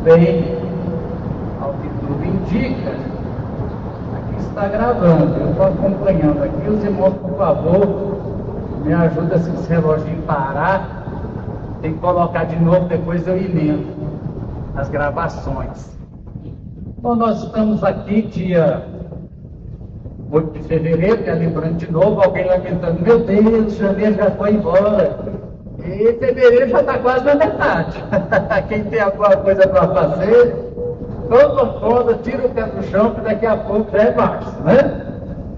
bem, ao que tudo indica, aqui está gravando, eu estou acompanhando aqui. Os irmãos, por favor, me ajudem se esse reloginho parar. Tem que colocar de novo, depois eu emendo as gravações. Bom, nós estamos aqui dia 8 de fevereiro, lembrando de novo, alguém lamentando, meu Deus, janeiro já foi embora. E fevereiro já está quase na metade. Quem tem alguma coisa para fazer, toma conta, tira o pé do chão, que daqui a pouco já é março, né?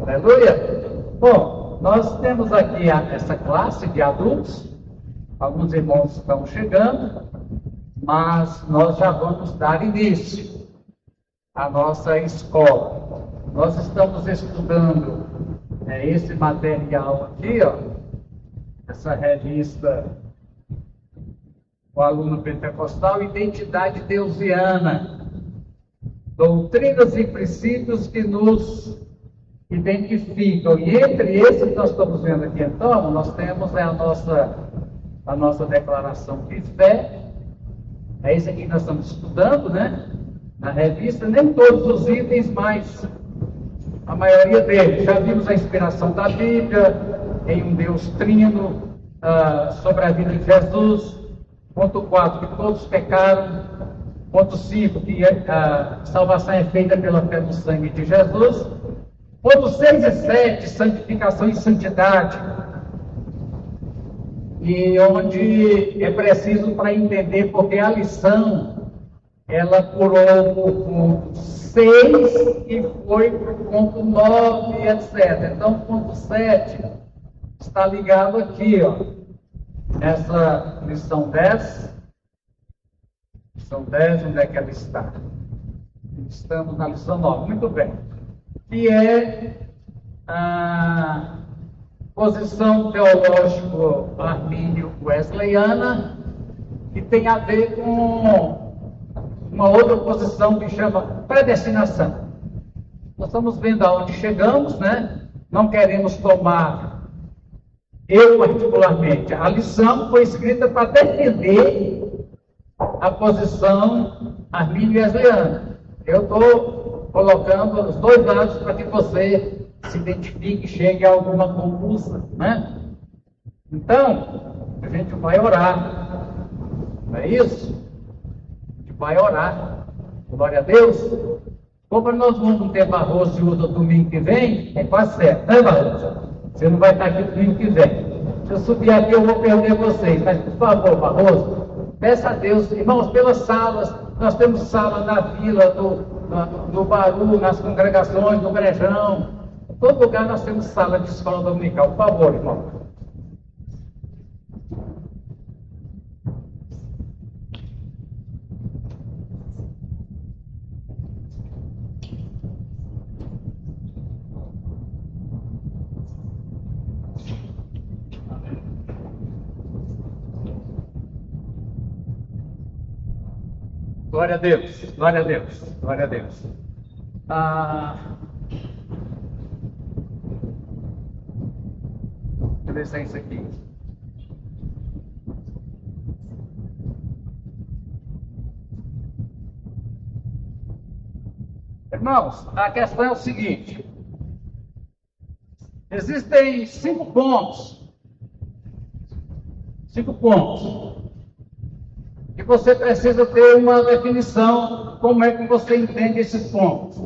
Aleluia! Bom, nós temos aqui essa classe de adultos. Alguns irmãos estão chegando, mas nós já vamos dar início à nossa escola. Nós estamos estudando esse material aqui, ó, essa revista O Aluno Pentecostal, Identidade Deusiana, doutrinas e princípios que nos identificam. E entre esses que nós estamos vendo aqui, então, nós temos a nossa declaração de fé. É isso aqui que nós estamos estudando, né? Na revista, nem todos os itens, mas a maioria deles. Já vimos a inspiração da Bíblia, em um Deus trino, sobre a vida de Jesus. Ponto 4, que todos pecaram. Ponto 5, que a salvação é feita pela fé no sangue de Jesus. Ponto 6 e 7, santificação e santidade. E onde é preciso para entender, porque a lição, ela pulou para o ponto 6 e foi para o ponto 9, etc. Então, o ponto 7 está ligado aqui, ó, nessa lição 10. Lição 10, onde é que ela está? Estamos na lição 9, muito bem. Que é a posição teológico-armínio-wesleyana, que tem a ver com uma outra posição que chama predestinação. Nós estamos vendo aonde chegamos, né? Não queremos tomar, eu particularmente, a lição foi escrita para defender a posição armínio-wesleyana. Eu estou colocando os dois lados para que você se identifique e chegue a alguma conclusão, né? Então, a gente vai orar, não é isso? A gente vai orar, glória a Deus. Como nós vamos ter Barroso e Uda domingo que vem, é quase certo, né, Barroso? Você não vai estar aqui domingo que vem. Se eu subir aqui, eu vou perder vocês, mas por favor, Barroso, peça a Deus, irmãos, pelas salas. Nós temos sala na vila, no Baru, nas congregações, no Brejão. Em todo lugar nós temos sala de escola dominical. Por favor, irmão. Glória a Deus, glória a Deus, glória a Deus. Deixa eu ver se é isso aqui. Irmãos, a questão é o seguinte: existem 5 pontos. 5 pontos. E você precisa ter uma definição, como é que você entende esses pontos.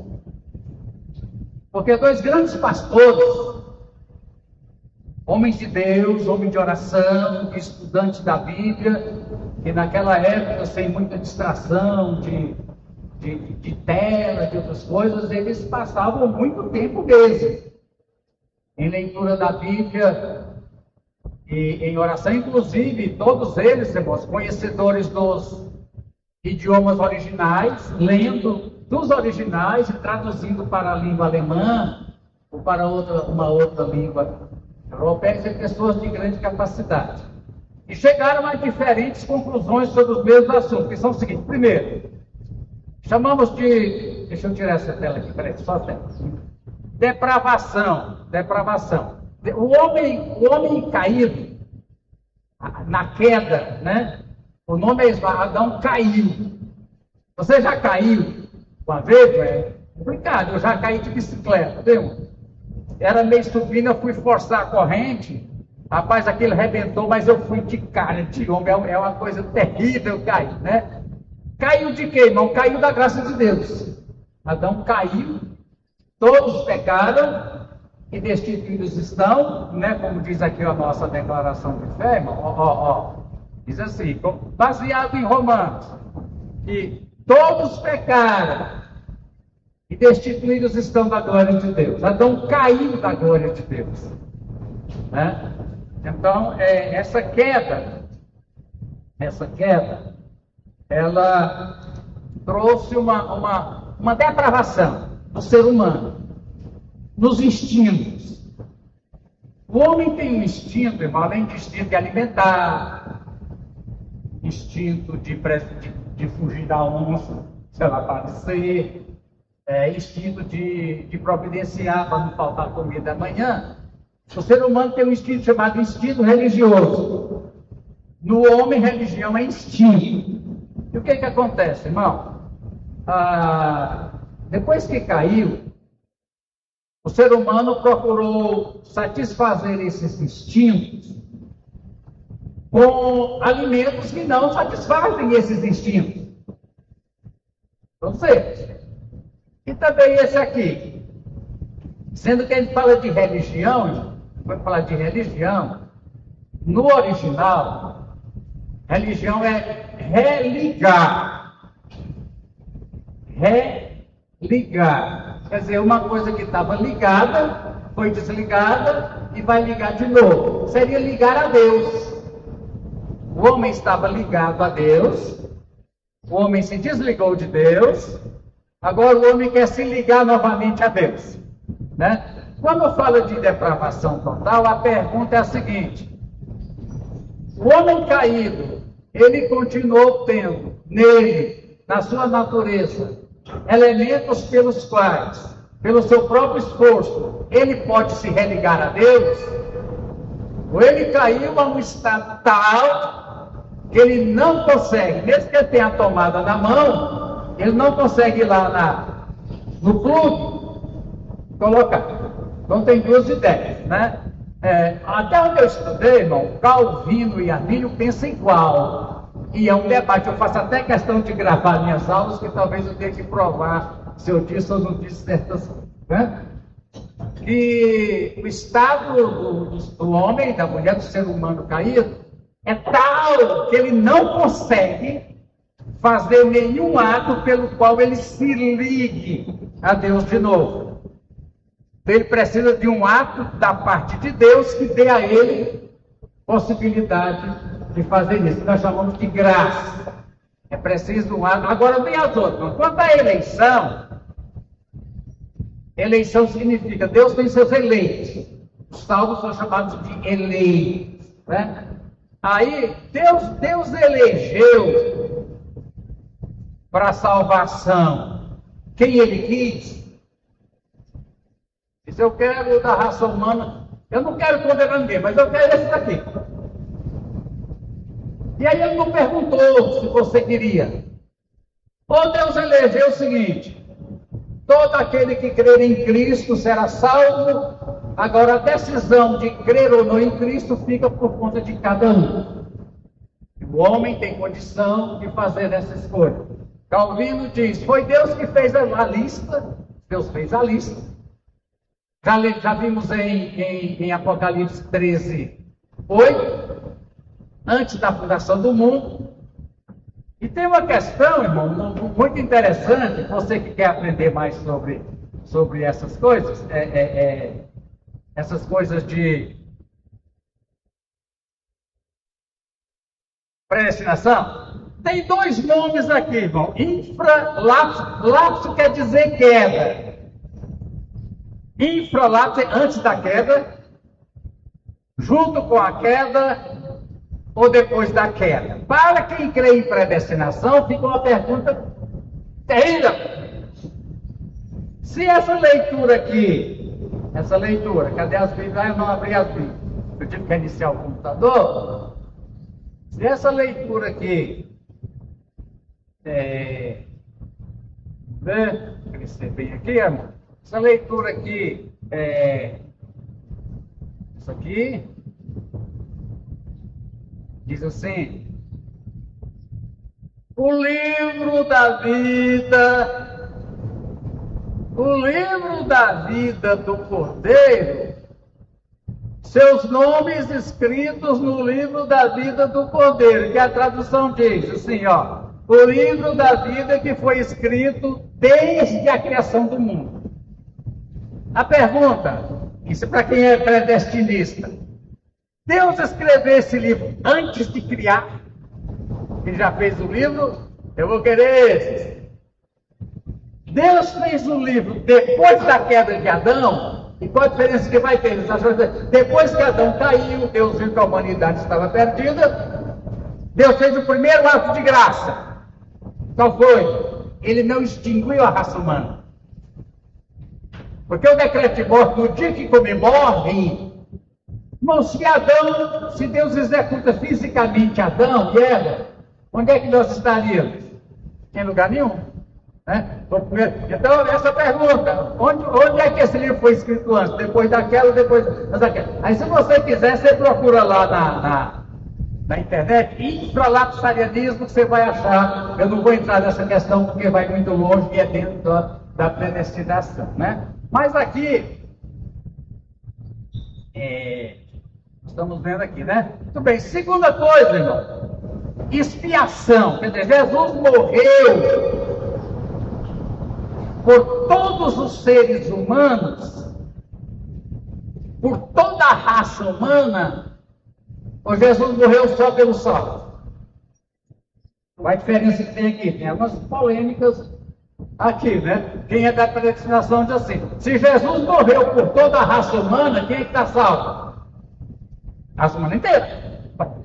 Porque 2 grandes pastores, homens de Deus, homens de oração, estudantes da Bíblia, que naquela época, sem muita distração de tela, de outras coisas, eles passavam muito tempo mesmo em leitura da Bíblia e em oração. Inclusive, todos eles, irmãos, conhecedores dos idiomas originais, lendo dos originais e traduzindo para a língua alemã ou para uma outra língua europeia, e pessoas de grande capacidade. E chegaram a diferentes conclusões sobre os mesmos assuntos, que são os seguintes. Primeiro, chamamos de... Deixa eu tirar essa tela aqui, peraí, só a tela. Depravação. O homem caído, na queda, né? O nome é Adão caiu. Você já caiu uma vez? É complicado, eu já caí de bicicleta, viu? Era meio subindo, eu fui forçar a corrente, rapaz, aquilo arrebentou, mas eu fui de cara, de ombro, é uma coisa terrível cair, né? Caiu de quê, irmão? Caiu da graça de Deus. Adão caiu, todos pecaram e destituídos estão, né? Como diz aqui a nossa declaração de fé, irmão, diz assim, baseado em Romanos, que todos pecaram e destituídos estão da glória de Deus. Adão caiu da glória de Deus, né? Então, essa queda, ela trouxe uma depravação do ser humano, nos instintos. O homem tem um instinto, irmão, além de instinto de alimentar, instinto de fugir da onça, se ela aparecer, instinto de providenciar para não faltar comida amanhã. O ser humano tem um instinto chamado instinto religioso. No homem, religião é instinto. E o que acontece, irmão? Depois que caiu, o ser humano procurou satisfazer esses instintos com alimentos que não satisfazem esses instintos. Ou seja, e também esse aqui. Sendo que a gente fala de religião, vai falar de religião, no original, religião é religar. Religar. Quer dizer, uma coisa que estava ligada, foi desligada e vai ligar de novo. Seria ligar a Deus. O homem estava ligado a Deus, o homem se desligou de Deus, agora o homem quer se ligar novamente a Deus, né? Quando fala de depravação total, a pergunta é a seguinte: o homem caído, ele continuou tendo nele, na sua natureza, elementos pelos quais, pelo seu próprio esforço, ele pode se religar a Deus? Ou ele caiu a um estado tal que ele não consegue, mesmo que ele tenha a tomada na mão, ele não consegue ir lá no plugue colocar. Então tem duas ideias, né? Até onde eu estudei, irmão, Calvino e Armínio pensam igual. E é um debate, eu faço até questão de gravar minhas aulas, que talvez eu tenha que provar se eu disse ou não disse certas coisas, né? Que o estado do homem, da mulher, do ser humano caído, é tal que ele não consegue fazer nenhum ato pelo qual ele se ligue a Deus de novo. Ele precisa de um ato da parte de Deus que dê a ele possibilidade de fazer isso. Nós chamamos de graça. É preciso um ato. Agora vem as outras. Quanto à eleição significa Deus tem seus eleitos. Os salvos são chamados de eleitos, né? Aí Deus elegeu para a salvação quem ele quis. Se eu quero da raça humana, eu não quero condenar ninguém, mas eu quero esse daqui. E aí ele não perguntou se você queria. Ou Deus elegeu o seguinte: todo aquele que crer em Cristo será salvo. Agora a decisão de crer ou não em Cristo fica por conta de cada um. O homem tem condição de fazer essa escolha. Calvino diz: foi Deus que fez a lista. Deus fez a lista. Já vimos em Apocalipse 13, 8, antes da fundação do mundo. E tem uma questão, irmão, muito interessante, você que quer aprender mais sobre essas coisas, essas coisas de predestinação. Tem dois nomes aqui, irmão. Infralapso quer dizer queda. Infralapso é antes da queda, junto com a queda ou depois da queda. Para quem crê em predestinação, fica uma pergunta terrível. Se essa leitura aqui, cadê as Bíblias? Eu não abri as Bíblias. Eu tive que iniciar o computador. Se essa leitura aqui Né? Crescer bem aqui, irmão. Essa leitura aqui isso aqui diz assim: o livro da vida do Cordeiro, seus nomes escritos no livro da vida do Cordeiro, que a tradução diz assim, ó, o livro da vida que foi escrito desde a criação do mundo. A pergunta, isso é para quem é predestinista: Deus escreveu esse livro antes de criar? Ele já fez o livro, eu vou querer esses. Deus fez o livro depois da queda de Adão. E qual a diferença que vai ter? Depois que Adão caiu, Deus viu que a humanidade estava perdida. Deus fez o primeiro ato de graça. Qual foi? Ele não extinguiu a raça humana. Porque o decreto de morte, no dia que come morre, irmão, se Deus executa fisicamente Adão e Eva, onde é que nós estaríamos? Em lugar nenhum. Né? Então, essa pergunta, onde é que esse livro foi escrito antes? Depois daquela, depois daquela? Aí, se você quiser, você procura lá na internet, infralapsarianismo, que você vai achar. Eu não vou entrar nessa questão porque vai muito longe e é dentro da predestinação, né? Mas aqui, estamos vendo aqui, né? Muito bem. Segunda coisa, irmão, expiação. Quer dizer, Jesus morreu por todos os seres humanos, por toda a raça humana, ou Jesus morreu só pelo salvo? Qual a diferença que tem aqui? Tem algumas polêmicas aqui, né? Quem é da predestinação diz assim: se Jesus morreu por toda a raça humana, quem é que está salvo? A raça humana inteira.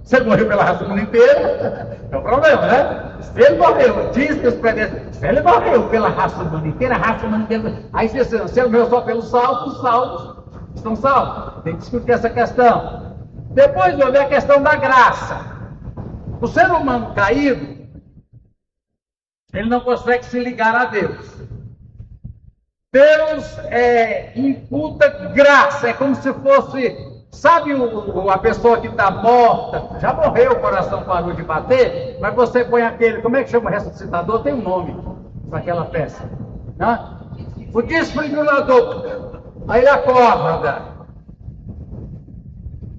Se ele morreu pela raça humana inteira, é um problema, né? Se ele morreu, diz que os predestinados, se ele morreu pela raça humana inteira, a raça humana inteira, aí se ele morreu só pelos salvos, os salvos estão salvos. Tem que discutir essa questão. Depois vai ver a questão da graça. O ser humano caído, ele não consegue se ligar a Deus. Deus imputa graça, é como se fosse, sabe a pessoa que está morta, já morreu, o coração parou de bater, mas você põe aquele, como é que chama o ressuscitador? Tem um nome para aquela peça, né? O desfibrilador, aí ele acorda.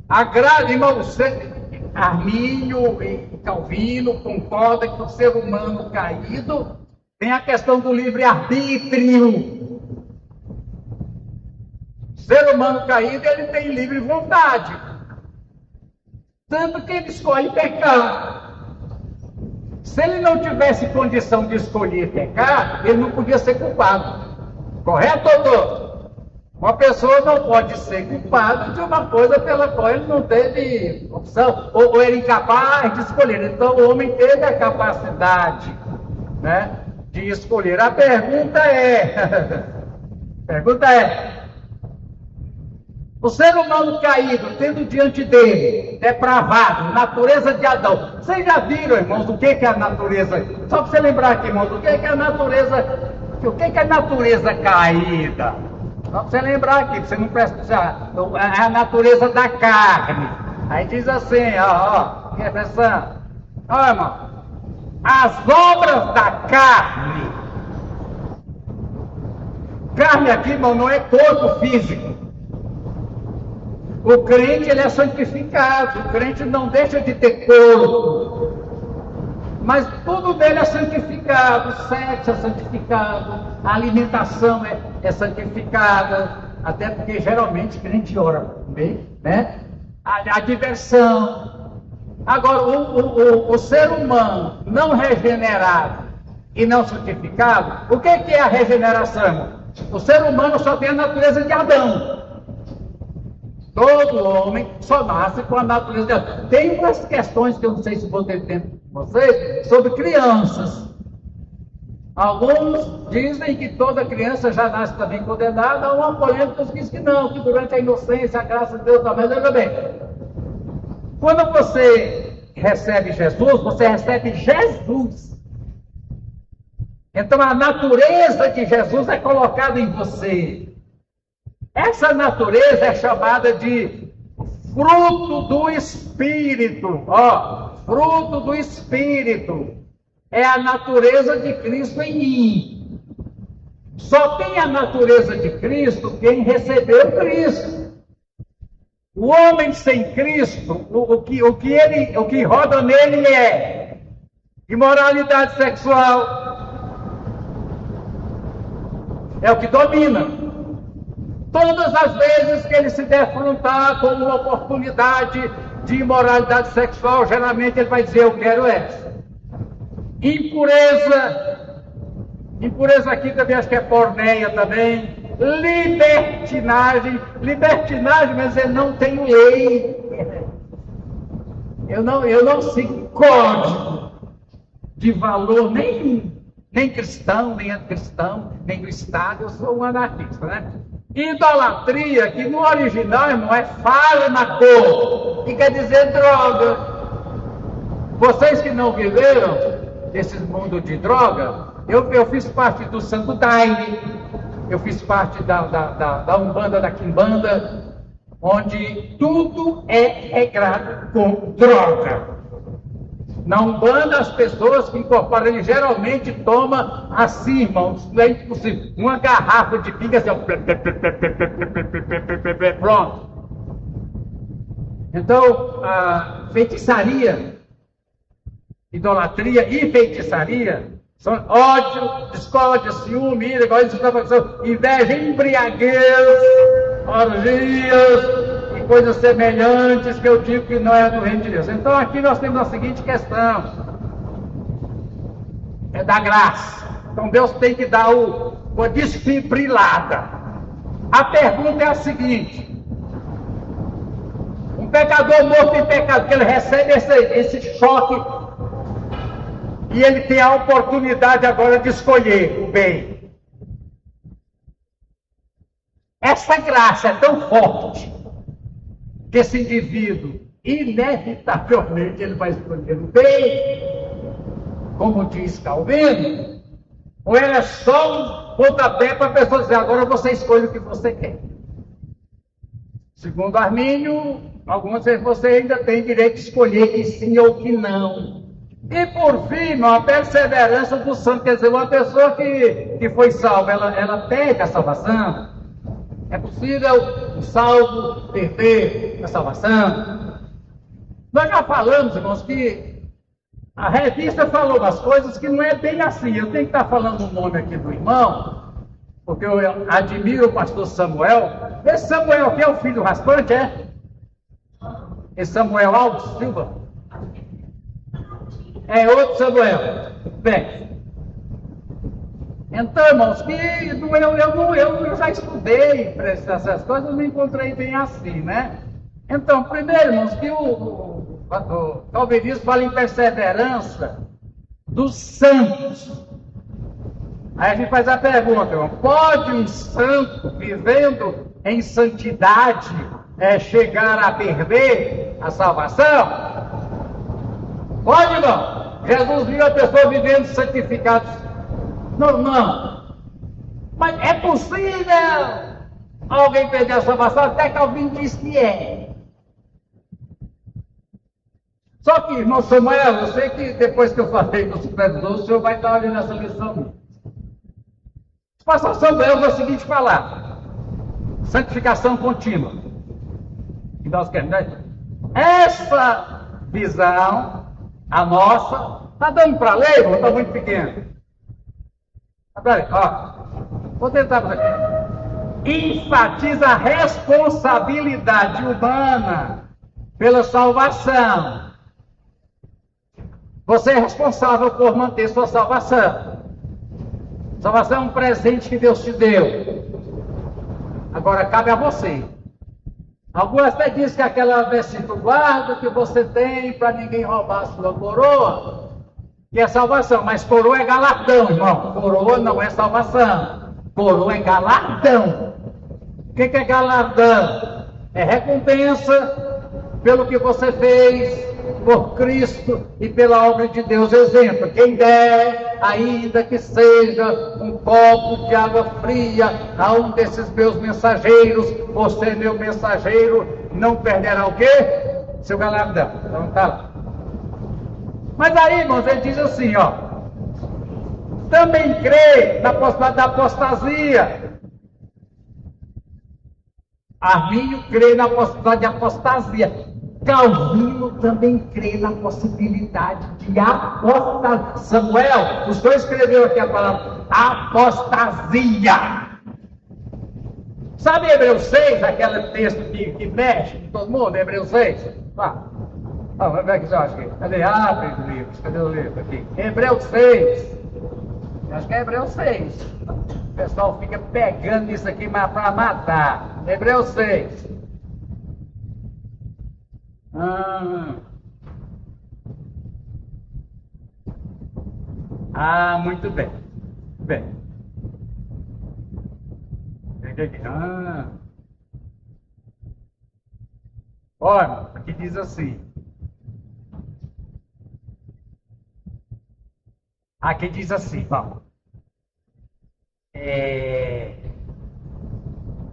Agrada, irmão, Armínio e Calvino concordam que o ser humano caído tem a questão do livre-arbítrio. O ser humano caído, ele tem livre vontade. Tanto que ele escolhe pecar. Se ele não tivesse condição de escolher pecar, ele não podia ser culpado. Correto, doutor? Uma pessoa não pode ser culpada de uma coisa pela qual ele não teve opção, ou ele é incapaz de escolher. Então o homem teve a capacidade, né, de escolher. A pergunta é, o ser humano caído, tendo diante dele, depravado, natureza de Adão. Vocês já viram, irmãos, o que é a natureza? Só para você lembrar aqui, irmãos, o que é a natureza? O que é a natureza caída? Só para você lembrar aqui, para você não prestar. É a natureza da carne. Aí diz assim, ó, presta, ó, irmão, as obras da carne. Carne aqui, irmão, não é corpo físico. O crente, ele é santificado. O crente não deixa de ter corpo. Mas tudo dele é santificado. O sexo é santificado. A alimentação é santificada. Até porque geralmente o crente ora bem, né? A diversão. Agora, o ser humano não regenerado e não santificado, o que é a regeneração? O ser humano só tem a natureza de Adão. Todo homem só nasce com a natureza de Adão. Tem umas questões que eu não sei se vou ter tempo com vocês, sobre crianças. Alguns dizem que toda criança já nasce também condenada, há uma polêmica que diz que não, que durante a inocência, a graça de Deus também. Veja bem, quando você recebe Jesus, você recebe Jesus. Então a natureza de Jesus é colocada em você. Essa natureza é chamada de fruto do Espírito. Ó, fruto do Espírito. É a natureza de Cristo em mim. Só tem a natureza de Cristo quem recebeu Cristo. O homem sem Cristo, o que roda nele é imoralidade sexual. É o que domina. Todas as vezes que ele se defrontar com uma oportunidade de imoralidade sexual, geralmente ele vai dizer, eu quero essa. Impureza aqui também acho que é porneia também. Libertinagem, mas eu não tenho lei. Eu não sigo código de valor nenhum. Nem cristão, nem anticristão, nem do Estado, eu sou um anarquista, né? Idolatria, que no original, irmão, é fármaco, que quer dizer droga. Vocês que não viveram esse mundo de droga, eu fiz parte do Santo Daime, eu fiz parte da Umbanda, da Quimbanda, onde tudo é regrado com droga. Na Umbanda, as pessoas que incorporam, ele geralmente toma assim, irmãos, não é impossível, uma garrafa de pinga assim, pronto. Então, a feitiçaria, idolatria e feitiçaria são ódio, discórdia, ciúme, ira, inveja, embriaguez, orgias, coisas semelhantes que eu digo que não é do reino de Deus. Então aqui nós temos a seguinte questão, é da graça. Então Deus tem que dar uma desfibrilada. A pergunta é a seguinte: um pecador morto em pecado, que ele recebe esse choque e ele tem a oportunidade agora de escolher o bem. Essa graça é tão forte que esse indivíduo, inevitavelmente, ele vai escolher o bem, como diz Calvino, ou é só um pontapé para a pessoa dizer, agora você escolhe o que você quer. Segundo Armínio, algumas vezes você ainda tem direito de escolher que sim ou que não. E por fim, a perseverança do santo, quer dizer, uma pessoa que foi salva, ela perde a salvação. É possível um salvo perder a salvação? Nós já falamos, irmãos, que a revista falou umas coisas que não é bem assim. Eu tenho que estar falando o nome aqui do irmão, porque eu admiro o pastor Samuel. Esse Samuel que é o filho do Raspante, é? Esse Samuel Alves Silva? É outro Samuel. Bem. Então, irmãos, que eu já estudei para essas coisas, não encontrei bem assim, né? Então, primeiro, irmãos, que o calvinismo fala em perseverança dos santos. Aí a gente faz a pergunta, irmão, pode um santo, vivendo em santidade, chegar a perder a salvação? Pode, irmão? Jesus viu a pessoa vivendo santificado. Não. Mas é possível alguém perder a salvação? Até Calvino diz que é. Só que, irmão Samuel, eu sei que depois que eu falei do supervisor, o senhor vai estar olhando essa lição. O pastor Samuel é o seguinte falar: santificação contínua. E nós queremos, né? Essa visão, a nossa, está dando para ler ou está muito pequeno? Peraí, vou tentar fazer aqui. Enfatiza a responsabilidade humana pela salvação. Você é responsável por manter sua salvação. Salvação é um presente que Deus te deu. Agora cabe a você. Algumas até dizem que aquela versículo guarda que você tem para ninguém roubar a sua coroa, que é salvação, mas coroa é galardão, irmão. Coroa não é salvação. Coroa é galardão. O que é galardão? É recompensa pelo que você fez, por Cristo e pela obra de Deus. Exemplo, quem der, ainda que seja um copo de água fria a um desses meus mensageiros, por ser meu mensageiro, não perderá o quê? Seu galardão. Então tá lá. Mas aí, irmãos, ele diz assim, ó, também crê na possibilidade da apostasia. Arminio crê na possibilidade de apostasia. Calvino também crê na possibilidade de apostasia. Samuel, o senhor escreveu aqui a palavra apostasia. Sabe Hebreus 6, aquele texto que mexe com todo mundo, Hebreus 6? Vamos ver o que você acha aqui. Cadê? Abre o livro. Cadê o livro aqui? Hebreus 6. Acho que é Hebreus 6. O pessoal fica pegando isso aqui para matar. Hebreus 6. Muito bem. Bem. Olha, aqui diz assim. Aqui diz assim, vamos.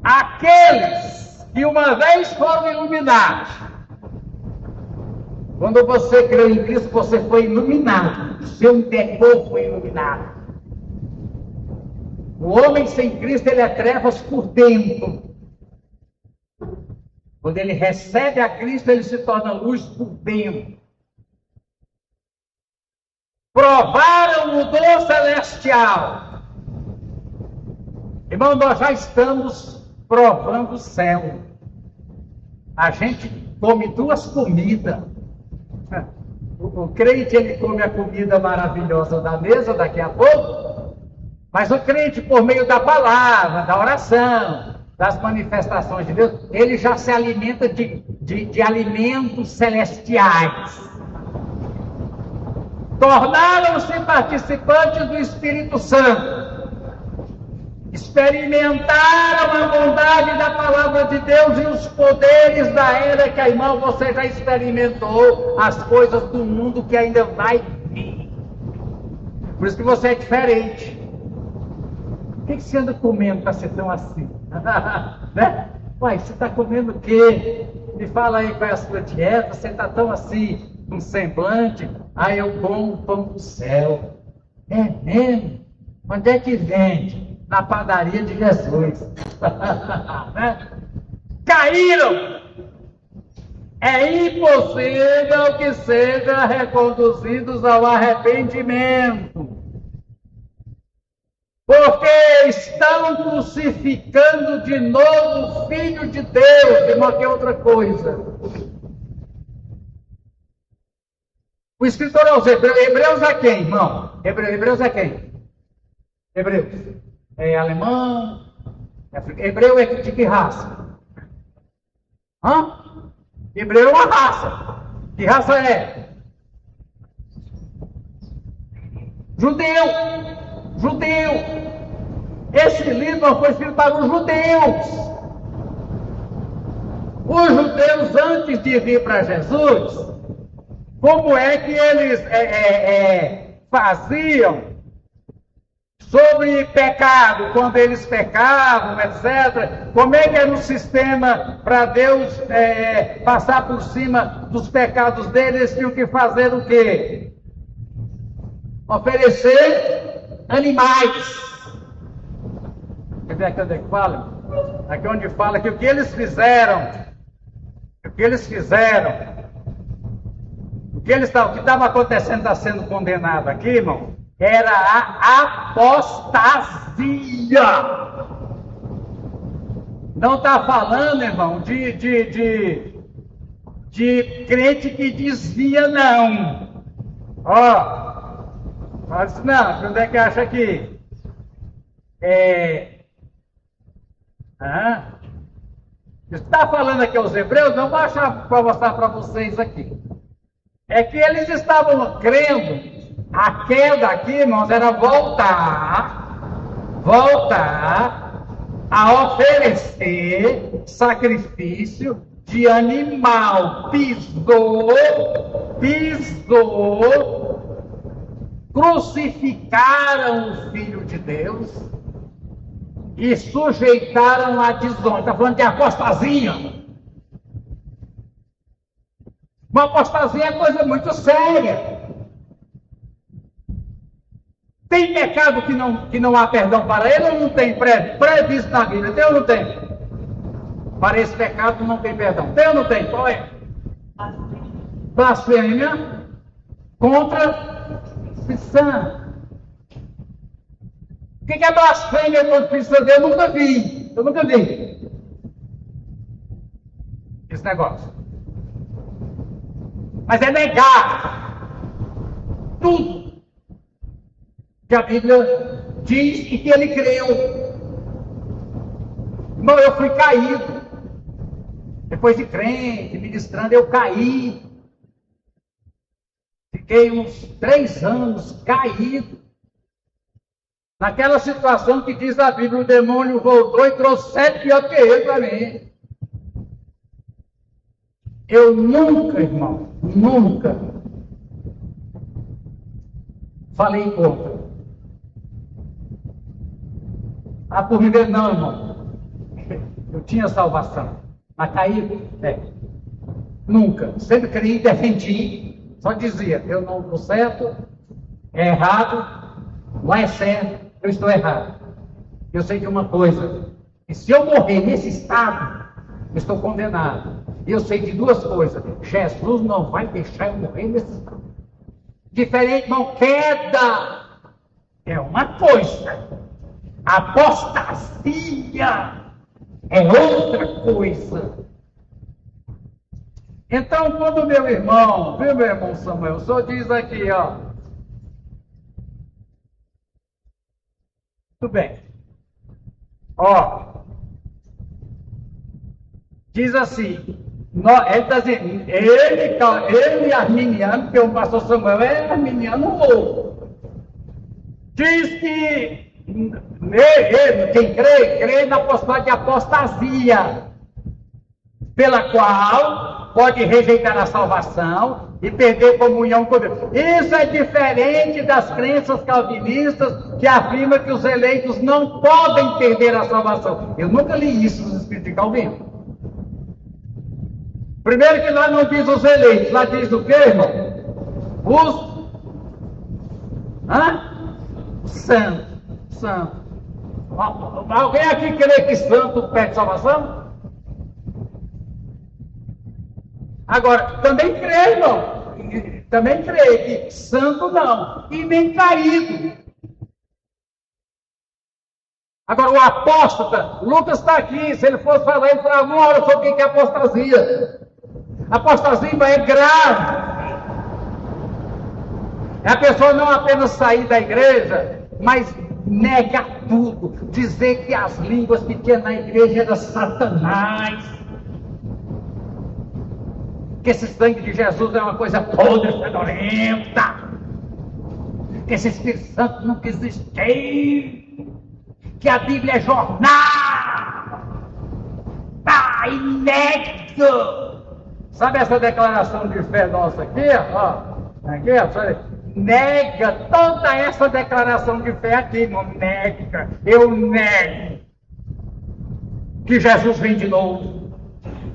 Aqueles que uma vez foram iluminados. Quando você creu em Cristo, você foi iluminado. O seu interior foi iluminado. O homem sem Cristo, ele é trevas por dentro. Quando ele recebe a Cristo, ele se torna luz por dentro. Provaram o dom celestial. Irmão, nós já estamos provando o céu. A gente come duas comidas. O crente, ele come a comida maravilhosa da mesa daqui a pouco, mas o crente, por meio da palavra, da oração, das manifestações de Deus, ele já se alimenta de alimentos celestiais. Tornaram-se participantes do Espírito Santo. Experimentaram a bondade da palavra de Deus e os poderes da era que, irmão, você já experimentou as coisas do mundo que ainda vai vir. Por isso que você é diferente. O que você anda comendo para ser tão assim? Né? Uai, você está comendo o quê? Me fala aí qual é a sua dieta, você está tão assim, um semblante. Ah, eu como o pão do céu. É mesmo? Onde é que vende? Na padaria de Jesus. Né? Caíram. É impossível que sejam reconduzidos ao arrependimento. Porque estão crucificando de novo o Filho de Deus, de qualquer outra coisa. O escritor aos Hebreus é quem, irmão? Hebreus é quem? Hebreus. É alemão? Hebreu é de que raça? Hebreu é uma raça. Que raça é? Judeu. Esse livro foi escrito para os judeus. Os judeus, antes de vir para Jesus, como é que eles faziam sobre pecado, quando eles pecavam, etc. Como é que era o sistema para Deus passar por cima dos pecados deles? Eles tinham que fazer o quê? Oferecer animais. Quer ver aqui onde é que fala? Aqui onde fala que o que eles fizeram, o que estava acontecendo, está sendo condenado aqui, irmão, era a apostasia. Não está falando, irmão, de crente que desvia, não. Fala assim, não, onde é que acha aqui? Está falando aqui aos hebreus, não vou achar para mostrar para vocês aqui. É que eles estavam crendo. A queda aqui, irmãos, era voltar a oferecer sacrifício de animal. Pisou, pisou, crucificaram o Filho de Deus e sujeitaram a desonra. Está falando de apostasia. Uma apostasia é coisa muito séria. Tem pecado que não há perdão para ele ou não tem previsto na Bíblia? Tem ou não tem? Para esse pecado não tem perdão. Tem ou não tem? Qual é? Blasfêmia contra o Espírito Santo. O que é blasfêmia contra o Espírito Santo? Eu nunca vi esse negócio. Mas é negar tudo que a Bíblia diz e que ele creu. Irmão, eu fui caído. Depois de crente, ministrando, eu caí. Fiquei uns 3 anos caído. Naquela situação que diz a Bíblia, o demônio voltou e trouxe 7 pior que ele para mim. Eu nunca, irmão, nunca falei contra. Por mim mesmo, não, irmão. Eu tinha salvação. Mas caí? Nunca. Sempre criei e defendi. Só dizia, eu não estou certo, é errado, lá é certo, eu estou errado. Eu sei de uma coisa, que se eu morrer nesse estado, eu estou condenado. E eu sei de 2 coisas. Jesus não vai deixar eu morrer nesse estado. Diferente, irmão, queda é uma coisa. Apostasia é outra coisa. Então, quando meu irmão Samuel, o senhor diz aqui, ó. Tudo bem. Ó. Diz assim, ele está dizendo, ele arminiano, porque o pastor Samuel é arminiano louco. Diz que quem crê na possibilidade de apostasia, pela qual pode rejeitar a salvação e perder comunhão com Deus. Isso é diferente das crenças calvinistas que afirmam que os eleitos não podem perder a salvação. Eu nunca li isso nos Escritos de Calvino. Primeiro que lá não diz os eleitos, lá diz o quê, irmão? Santo. Alguém aqui crê que santo perde salvação? Agora, também crê, irmão. Também crê que santo não. E nem caído. Agora, o apóstata, Lucas está aqui. Se ele fosse falar, ele falava 1 hora sobre o que é apostasia. Apostasia é grave. É a pessoa não apenas sair da igreja, mas nega tudo, dizer que as línguas que tinha na igreja era Satanás, que esse sangue de Jesus é uma coisa podre, fedorenta, que esse Espírito Santo nunca existiu, que a Bíblia é jornal, e nega. Sabe essa declaração de fé nossa aqui, ó? Aqui, ó, nega toda essa declaração de fé aqui, irmão. Nega. Eu nego que Jesus vem de novo.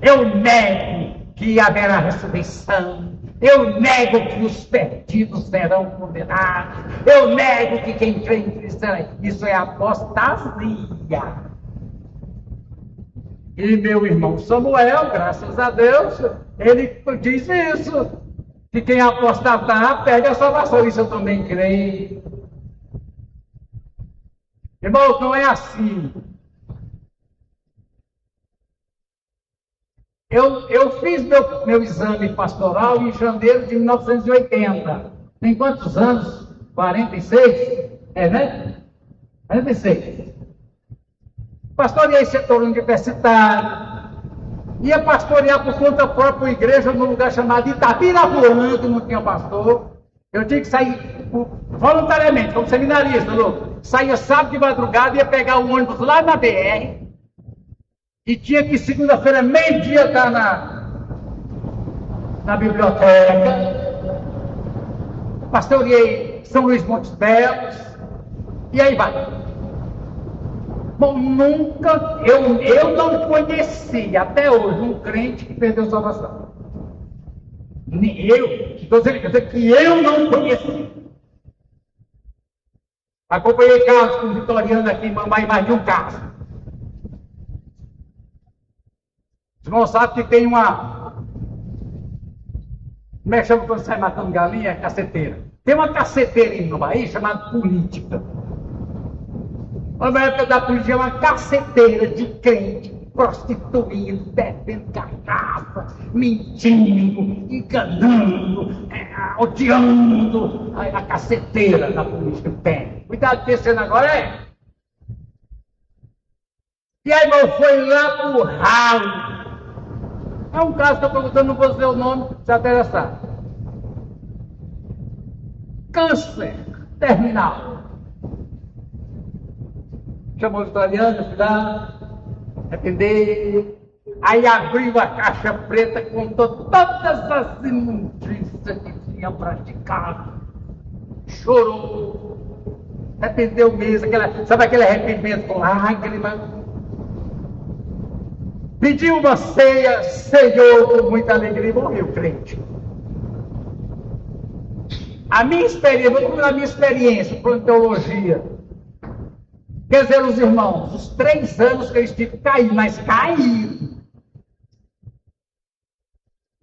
Eu nego que haverá ressurreição. Eu nego que os perdidos serão condenados. Eu nego que quem crê em Cristo será. Isso é apostasia. E meu irmão Samuel, graças a Deus, ele diz isso. Que quem apostatar perde a salvação. Isso eu também creio. Irmão, não é assim. Eu fiz meu exame pastoral em janeiro de 1980. Tem quantos anos? 46? Né? 46. Pastoreei setor universitário. Ia pastorear por conta própria a igreja num lugar chamado Itabirapuã, que não tinha pastor. Eu tinha que sair voluntariamente, como seminarista, louco. Saía sábado de madrugada, ia pegar o ônibus lá na BR. E tinha que segunda-feira, meio-dia, estar na biblioteca. pastoreei São Luís Montes Belos, e aí vai. Bom, nunca, eu não conheci até hoje um crente que perdeu salvação. Estou dizendo que eu não conheci. Acompanhei casos com Vitoriano aqui em Mamãe, mais de um caso. Os irmãos sabem que tem uma... Como é que chama quando sai matando galinha? Caceteira. Tem uma caceteira no Bahia chamada política. Na época da política, é uma caceteira de crente, prostituindo, bebendo cachaça, mentindo, enganando, odiando. A caceteira da política tem. Cuidado, pensando agora é. E aí, irmão, foi lá pro ralo. É um caso que eu estou contando, não vou dizer o nome, se interessar. Câncer terminal. Chamou o Vitoriano, fui lá, atender. Aí abriu a caixa preta, contou todas as imundícias que tinha praticado. Chorou. Arrependeu mesmo, sabe aquele arrependimento com lágrimas? Pediu uma ceia, ceiou com muita alegria e morreu crente. A minha experiência, vou contar a minha experiência com teologia. Quer dizer, os irmãos, os 3 anos que eu estive caído, mas caído.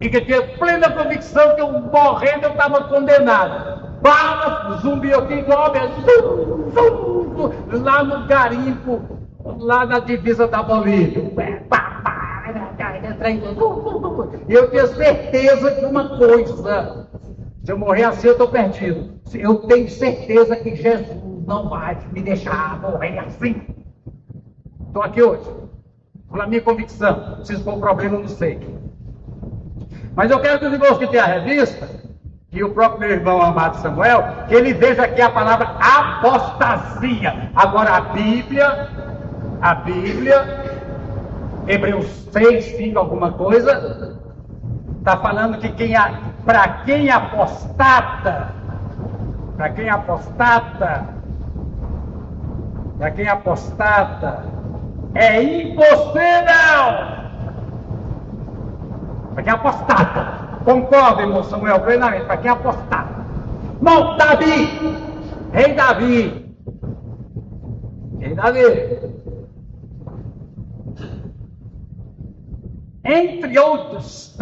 E que eu tinha plena convicção que eu morrendo eu estava condenado. Bala, zumbi aqui igual lá no garimpo, lá na divisa da Bolívia. E eu tinha certeza de uma coisa. Se eu morrer assim, eu estou perdido. Eu tenho certeza que Jesus não vai me deixar morrer assim. Estou aqui hoje. Pela minha convicção. Se isso for um problema, eu não sei. Mas eu quero que os irmãos que têm a revista, e o próprio meu irmão amado Samuel, que ele veja aqui a palavra apostasia. Agora a Bíblia, Hebreus 6, 5, alguma coisa, está falando que para quem apostata, é impossível. Para quem apostata, concorda, irmão Samuel, plenamente, para quem apostata. Irmão Davi, rei Davi, entre outros,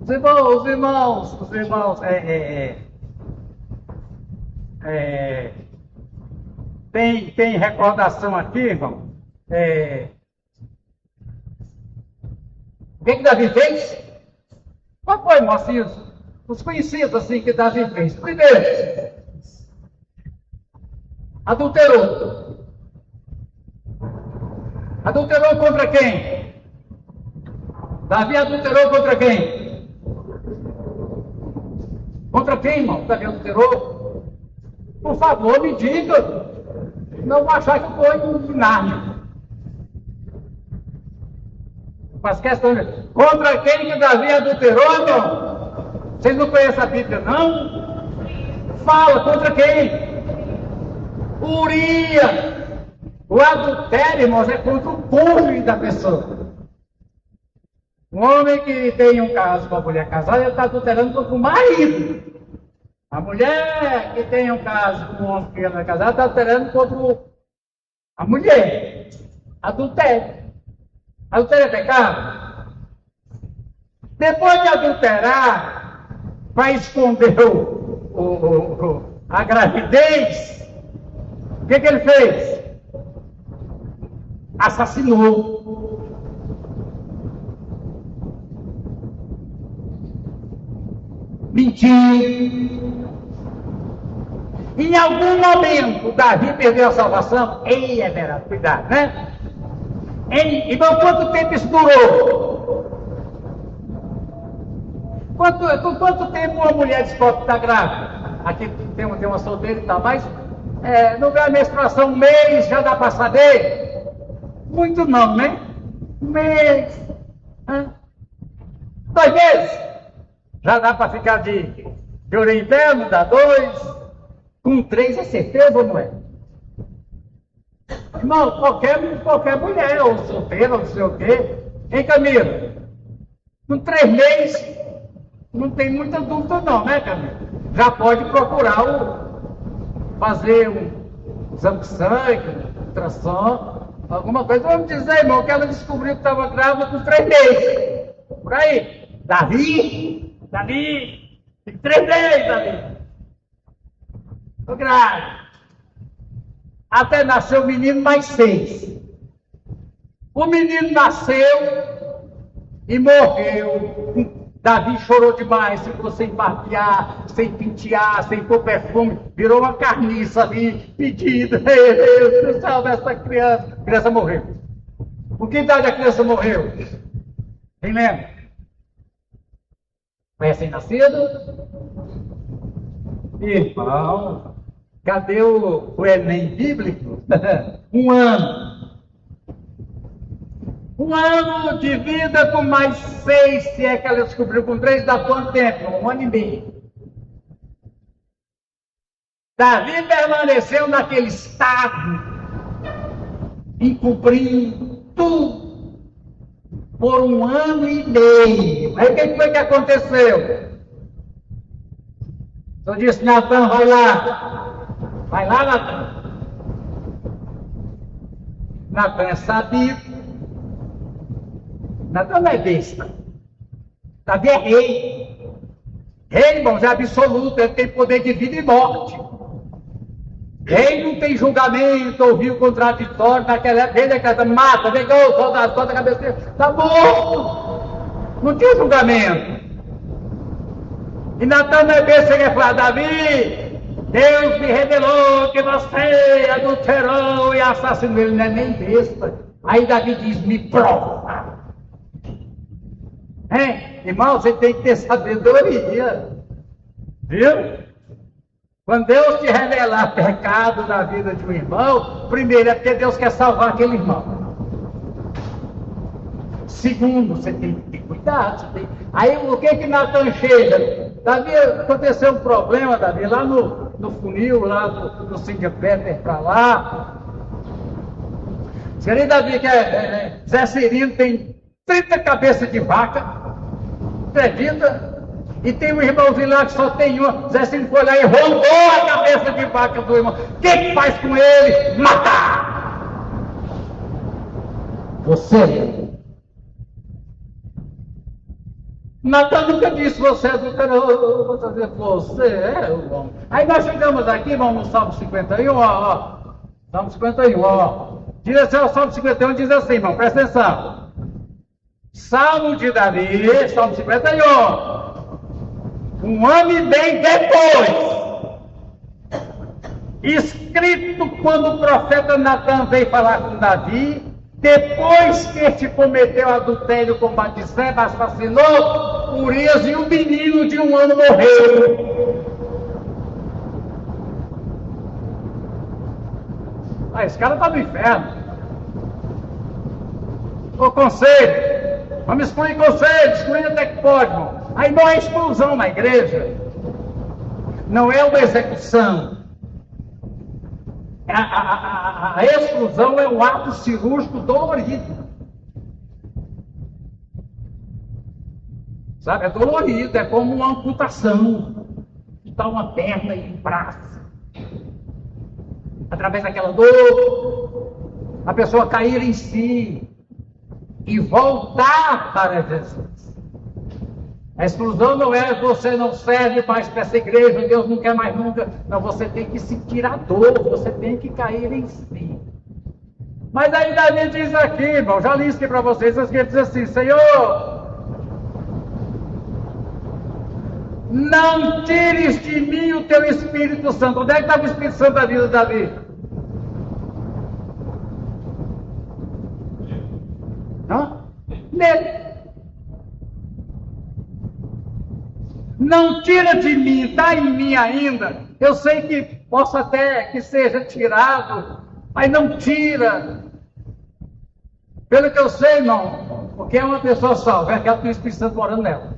os irmãos, tem recordação aqui, irmão, o que Davi fez? Qual foi, mocinhos? Os conhecidos assim que Davi fez. Primeiro, adulterou. Adulterou contra quem? Davi adulterou contra quem? Contra quem, irmão? Davi adulterou? Por favor, me diga. Não vou achar que foi um Nárnia. Mas questão contra quem que Davi adulterou, irmão? Vocês não conhecem a Bíblia, não? Fala, contra quem? Urias. O adultério, irmãos, é contra o cônjuge da pessoa. Um homem que tem um caso com a mulher casada, ele está adulterando contra o marido. A mulher que tem um caso com um homem que não é casado, está adulterando contra a mulher. Adultério. Adultério é pecado? Depois de adulterar, para esconder a gravidez, o que ele fez? Assassinou. Mentiu. Em algum momento, Davi perdeu a salvação? Ei, é verdade, cuidado, né? Então, quanto tempo isso durou? Quanto tempo uma mulher descobre que está grávida? Aqui tem uma solteira e tal, mas não vê a menstruação, um mês já dá para saber? Muito não, né? Um mês. 2 meses. Já dá para ficar de orelha em pé, não dá 2. Com 3 é certeza ou não é? Irmão, qualquer mulher, ou solteira, ou não sei o quê, hein, Camila? Com 3 meses, não tem muita dúvida não, né, Camila? Já pode procurar fazer um exame de sangue, ultrassom, alguma coisa. Vamos dizer, irmão, que ela descobriu que estava grávida com 3 meses. Por aí. Davi, tem 3 meses, Davi. Estou grávida. Até nasceu o menino, mais 6. O menino nasceu e morreu. Davi chorou demais, ficou sem barbear, sem pentear, sem pôr perfume, virou uma carniça ali, pedindo, Deus, salve essa criança. A criança morreu. Com que idade a criança morreu? Quem lembra? Foi recém-nascido? Irmão, cadê o Enem bíblico? 1 ano. 1 ano de vida com mais 6, se é que ela descobriu com 3, dá quanto tempo? 1 ano e meio. Davi permaneceu naquele estado, encumprindo tudo, por 1 ano e meio. Aí o que foi que aconteceu? Eu disse, Natan, vai lá, Natan. Natan é sabido. Natan não é besta. Davi é rei. Rei, irmãos, é absoluto, ele tem poder de vida e morte. Rei não tem julgamento, ouviu contraditório, naquela época, mata, pegou o soldado, corta a cabeça dele, está morto. Não tinha julgamento. E Natan não é besta, ele falar, Davi, Deus me revelou que você adulterou e assassinou. Ele não é nem besta. Aí Davi diz, me prova. Irmão, você tem que ter sabedoria. Viu? Quando Deus te revelar pecado na vida de um irmão, primeiro é porque Deus quer salvar aquele irmão. Segundo, você tem que ter cuidado. Aí o que Natan chega? Davi, aconteceu um problema, Davi, lá no funil, lá do Cíndia Peter para lá. Seria Davi que Zé Cirino tem 30 cabeças de vaca. Acredita? E tem um irmãozinho lá que só tem uma. Zé Cirino foi lá e roubou a cabeça de vaca do irmão. O que faz com ele? Matar! Você. Natan nunca disse você adulterou, você é o homem. Aí nós chegamos aqui, vamos no Salmo 51, ó. Salmo 51, ó. Diz assim, o Salmo 51 diz assim, irmão, presta atenção. Salmo de Davi, Salmo 51. Um ano e meio depois. Escrito quando o profeta Natan veio falar com Davi, depois que este cometeu adultério com Batseba, assassinou Urias e um menino de 1 ano morreu. Esse cara está no inferno. O conselho. Vamos excluir conselho, excluir até que pode, irmão. Aí não é exclusão na igreja. Não é uma execução. A exclusão é um ato cirúrgico dolorido. Sabe, é dolorido, é como uma amputação. Dá uma perna e um braço. Através daquela dor, a pessoa cair em si e voltar para Jesus. A exclusão não é você não serve mais para essa igreja, Deus não quer mais nunca. Não, você tem que sentir a dor, você tem que cair em si. Mas aí Davi diz aqui, irmão, já li isso aqui para vocês, ele diz assim, Senhor, não tires de mim o teu Espírito Santo. Onde é que estava o Espírito Santo da vida de Davi? Nele. Não tira de mim, está em mim ainda. Eu sei que possa até que seja tirado, mas não tira. Pelo que eu sei, irmão, porque é uma pessoa salva, é aquela que tem o Espírito Santo morando nela.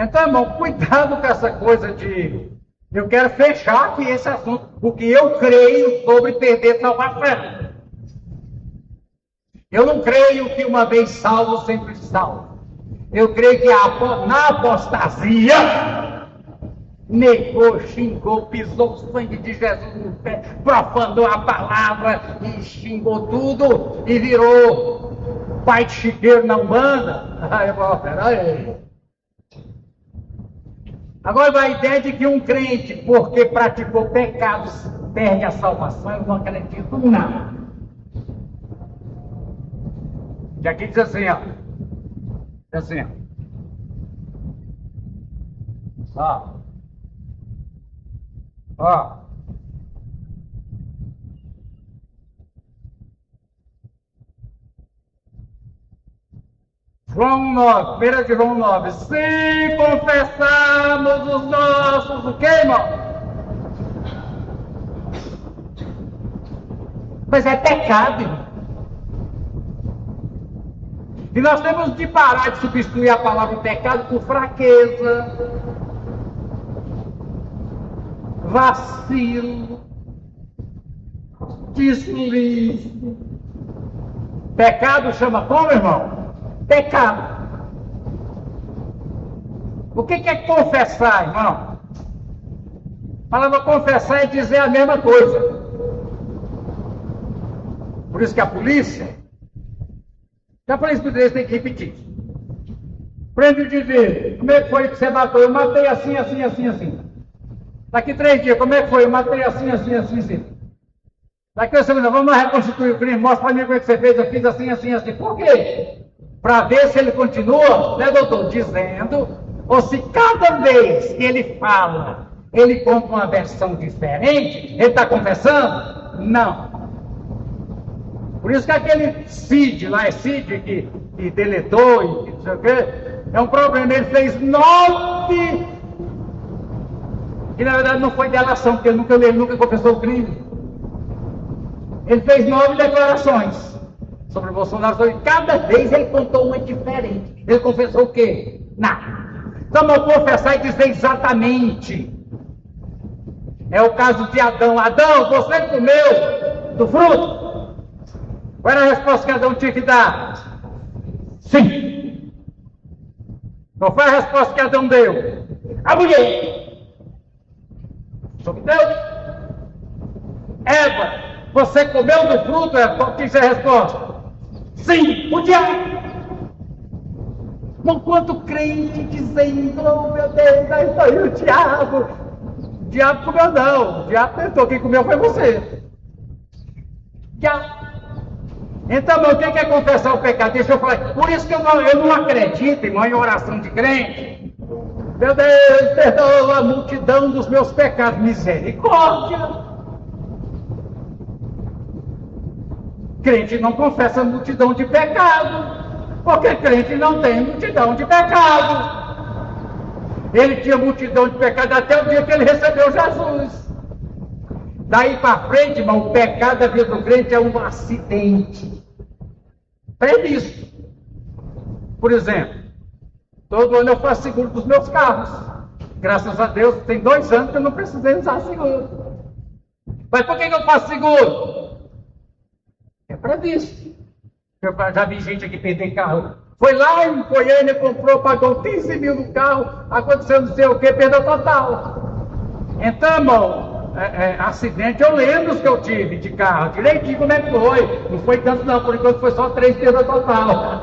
Então, irmão, cuidado com essa coisa de... Eu quero fechar aqui esse assunto, porque eu creio sobre perder salvação. Eu não creio que uma vez salvo, sempre salvo. Eu creio que na apostasia, negou, xingou, pisou o sangue de Jesus no pé, profanou a palavra e xingou tudo e virou pai de chiqueiro na Umbanda. Aí eu falo, peraí. Agora, a ideia de que um crente, porque praticou pecados, perde a salvação, eu não acredito, não. E aqui diz assim, ó. Diz assim, ó. Ó. João 9, 1 de João 9. Se confessarmos os nossos, o que, irmão? Mas é pecado, irmão. E nós temos de parar de substituir a palavra pecado por fraqueza, vacilo, deslize. Pecado chama como, irmão? Pecado. O que é confessar, irmão? A palavra confessar é dizer a mesma coisa. Por isso que a polícia tem que repetir. Prende o dizer, como é que foi que você matou? Eu matei assim, assim, assim, assim. Daqui 3 dias, como é que foi? Eu matei assim, assim, assim, assim. Daqui uma semana, vamos lá reconstituir o crime, mostra para mim como é que você fez, eu fiz assim, assim, assim. Por quê? Para ver se ele continua, né, doutor, dizendo, ou se cada vez que ele fala, ele compra uma versão diferente, ele está confessando? Não. Por isso que aquele Cid, lá é Cid, que deletou e não sei o quê, é um problema. Ele fez 9, que na verdade não foi delação, porque ele nunca confessou o crime. Ele fez 9 declarações sobre o Bolsonaro, e cada vez ele contou uma diferente. Ele confessou o quê? Nada. Então, vamos confessar e dizer exatamente. É o caso de Adão. Adão, você comeu do fruto? Qual era a resposta que Adão tinha que dar? Sim. Qual foi a resposta que Adão deu? A mulher. Só que Deus. Eva, você comeu do fruto? Qual que é a resposta? Sim, o diabo. Não quanto crente dizendo, oh meu Deus, aí foi o diabo. O diabo comeu não, o diabo tentou, quem comeu foi você. Diabo. Então, meu, o que é confessar o pecado? Deixa eu falar. Por isso que eu não acredito, irmão, em oração de crente. Meu Deus, perdoa a multidão dos meus pecados. Misericórdia. Crente não confessa a multidão de pecado. Porque crente não tem multidão de pecado. Ele tinha multidão de pecado até o dia que ele recebeu Jesus. Daí para frente, irmão, o pecado da vida do crente é um acidente. É isso. Por exemplo, todo ano eu faço seguro dos meus carros. Graças a Deus, tem 2 anos que eu não precisei usar seguro. Mas por que eu faço seguro? É para isso. Eu já vi gente aqui perder carro. Foi lá em Goiânia, comprou, pagou 15 mil no carro, aconteceu não sei o que, perda total. Então, irmão, acidente, eu lembro os que eu tive de carro, direitinho como é que foi. Não foi tanto não, por enquanto foi só 3 perdas total.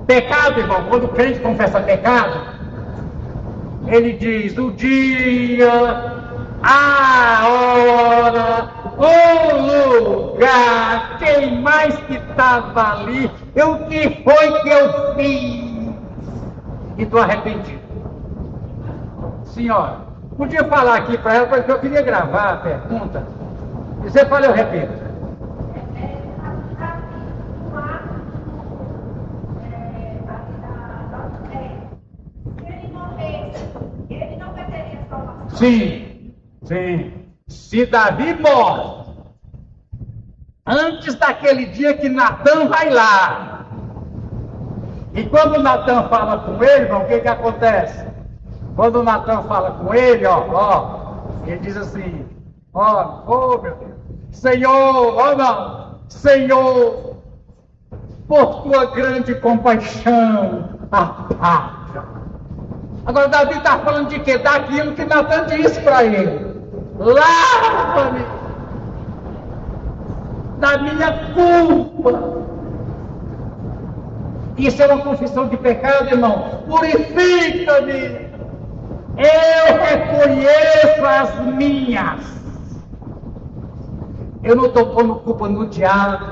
Pecado, irmão, quando o crente confessa pecado, ele diz o dia, a hora, o lugar, quem mais que estava ali, o que foi que eu fiz. E estou arrependido. Senhora, podia falar aqui para ela, porque eu queria gravar a pergunta. E você fala, eu repito. Sim, sim. Se Davi morre antes daquele dia que Natan vai lá E quando Natan fala com ele, irmão, o que que acontece? Quando Natan fala com ele, ele diz assim, meu Deus, Senhor, não, Senhor, por tua grande compaixão, aparta. Agora Davi está falando de quê? Daquilo que Natan disse para ele. Lava-me da minha culpa. Isso é uma confissão de pecado, irmão. Purifica-me. Eu reconheço as minhas. Eu não estou pondo culpa no diabo.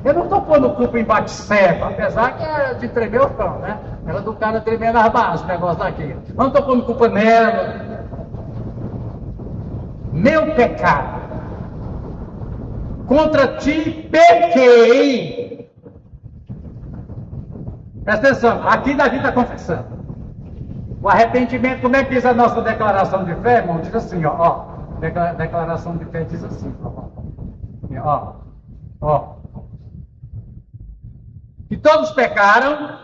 Eu não estou pondo culpa em Batseba, apesar que é de tremer o cão, né? Ela do cara tremer nas bases, o negócio daqui. Eu não estou pondo culpa nela. Meu pecado. Contra ti pequei. Presta atenção, aqui Davi está confessando. O arrependimento, como é que diz a nossa declaração de fé, irmão? Diz assim, declaração de fé diz assim, que todos pecaram,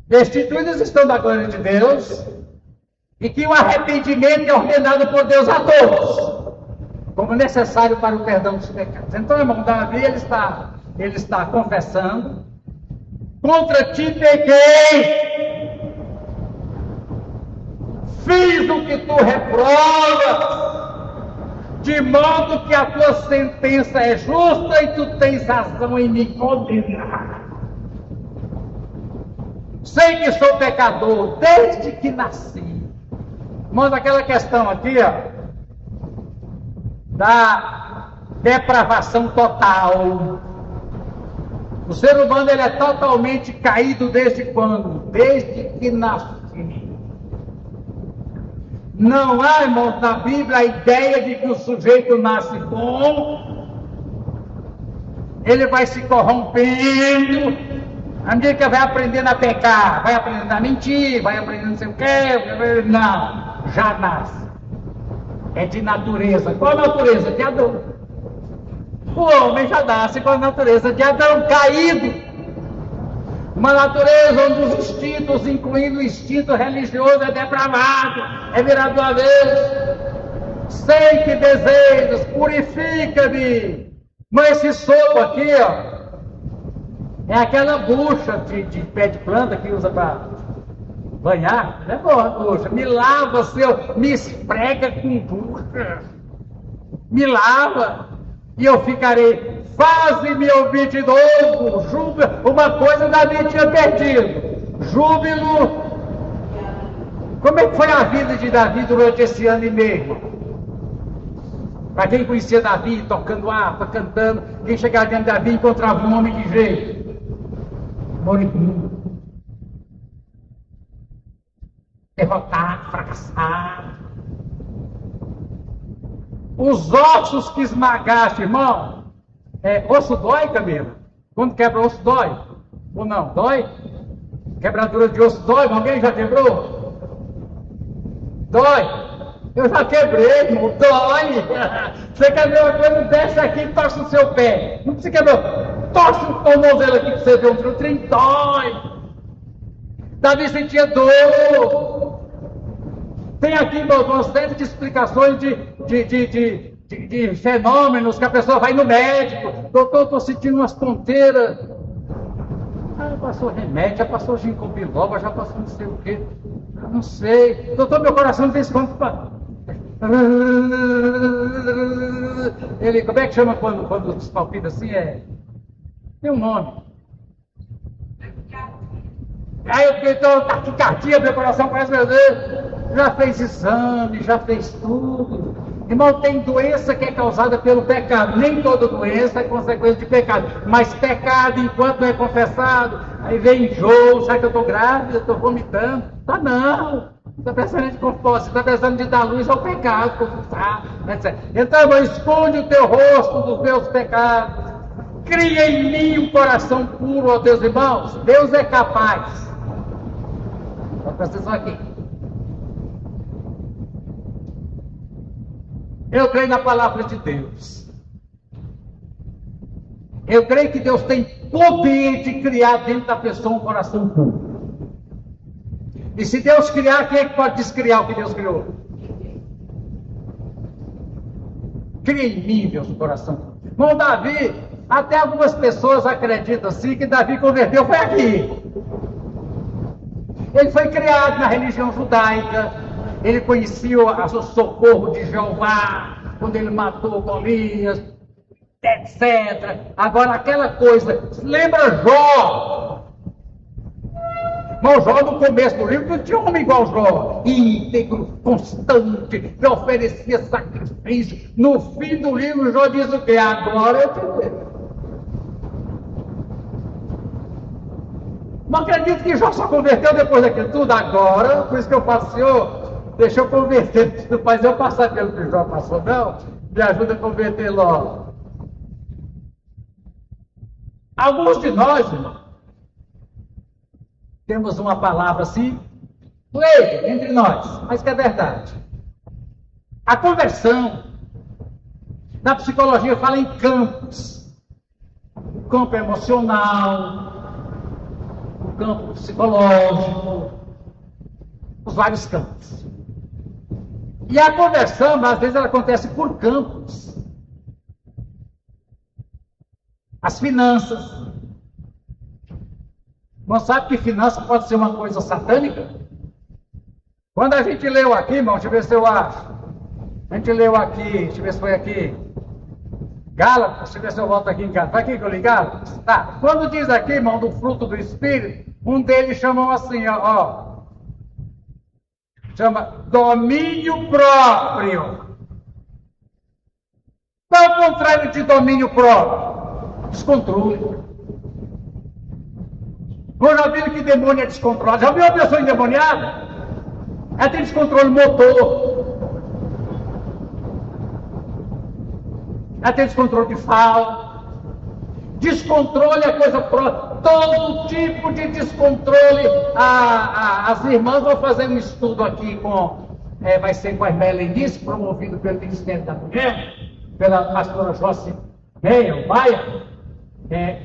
destituídos estão da glória de Deus, e que o arrependimento é ordenado por Deus a todos, como necessário para o perdão dos pecados. Então, irmão, Davi, ele está confessando, contra ti pequei, fiz o que tu reprovas, de modo que a tua sentença é justa e tu tens razão em me condenar. Sei que sou pecador desde que nasci. Irmãos, aquela questão aqui, da depravação total. O ser humano, ele é totalmente caído desde quando? Desde que nasce. Não há, irmãos, na Bíblia a ideia de que o sujeito nasce bom, ele vai se corrompendo, à medida que vai aprendendo a pecar, vai aprendendo a mentir, vai aprendendo não sei o quê. Não, já nasce. É de natureza. Qual a natureza? De Adão. O homem já nasce com a natureza de Adão, caído. Uma natureza onde os instintos, incluindo o instinto religioso, é depravado, é virado do avesso. Sei que desejos, purifica-me. Mas esse sopro aqui, é aquela bucha de pé de planta que usa para banhar. Não é boa, bucha. Me lava, Senhor, me esfrega com bucha. Me lava. E eu ficarei, faze-me ouvir de novo, júbilo. Uma coisa Davi tinha perdido, júbilo. Como é que foi a vida de Davi durante esse ano e meio? Para quem conhecia Davi, tocando harpa, cantando, quem chegava diante de Davi encontrava um homem de jeito, moribundo, derrotado, fracassado. Os ossos que esmagaste, irmão, osso dói, Camila? Quando quebra osso, dói? Ou não? Dói? Quebradura de osso dói? Alguém já quebrou? Dói? Eu já quebrei, irmão, dói. Você quer ver uma coisa? Desce aqui e torce o seu pé. Não precisa quebrar. Torce o tornozelo aqui para você ver um trem, dói. Davi sentia dor. Tem aqui uma série de explicações de fenômenos que a pessoa vai no médico. Doutor, estou sentindo umas ponteiras. Já passou remédio, já passou ginkgo biloba, já passou não sei o quê. Eu não sei. Doutor, meu coração não tem quanto. Ele, como é que chama quando palpita assim? Tem um nome. Aí eu fiquei, então, taquicardia, meu coração parece, meu Deus. Já fez exame, já fez tudo. Irmão, tem doença que é causada pelo pecado. Nem toda doença é consequência de pecado. Mas pecado, enquanto não é confessado, aí vem enjoo, sabe que eu estou grávida, estou vomitando. Tá não. Está precisando de confessar, está precisando de dar luz ao pecado, confessar, etc. Então, irmão, esconde o teu rosto dos meus pecados. Cria em mim um coração puro, ó Deus, irmãos. Deus é capaz. Presta atenção aqui. Eu creio na palavra de Deus. Eu creio que Deus tem poder de criar dentro da pessoa um coração puro. E se Deus criar, quem é que pode descriar o que Deus criou? Cria em mim, Deus, o coração puro. Bom, Davi, até algumas pessoas acreditam assim que Davi converteu foi aqui. Ele foi criado na religião judaica, ele conhecia o socorro de Jeová, quando ele matou Golias, etc. Agora aquela coisa, lembra Jó? Mas Jó no começo do livro não tinha homem igual Jó, íntegro, constante, que oferecia sacrifício. No fim do livro Jó diz o quê? Agora eu te vejo. Não acredito que Jó só converteu depois daquilo tudo. Agora, por isso que eu falo, Senhor, deixa eu converter, não faz eu passar pelo que Jó passou, não. Me ajuda a converter logo. Alguns de nós, irmão, temos uma palavra assim, leiga entre nós, mas que é verdade. A conversão, na psicologia fala em campos. O campo emocional, o campo psicológico, os vários campos. E a conversão, às vezes, ela acontece por campos. As finanças. Não sabe que finança pode ser uma coisa satânica? Quando a gente leu aqui, irmão, deixa eu ver se eu acho. A gente leu aqui, deixa eu ver se foi aqui. Gálatas, deixa eu ver se eu volto aqui em casa. Vai aqui que eu li Gálatas? Tá. Quando diz aqui, irmão, do fruto do Espírito, um deles chamam assim, ó. Chama domínio próprio. Qual é o contrário de domínio próprio? Descontrole. Você já viram que demônio é descontrolado? Já viu uma pessoa endemoniada? Ela tem descontrole motor. Ela tem descontrole de fala. Descontrole é coisa própria. Todo tipo de descontrole. As irmãs vão fazer um estudo aqui vai ser com a Irmã Helenice, promovido pelo Ministério da Mulher, pela pastora Joyce Meia, Baia.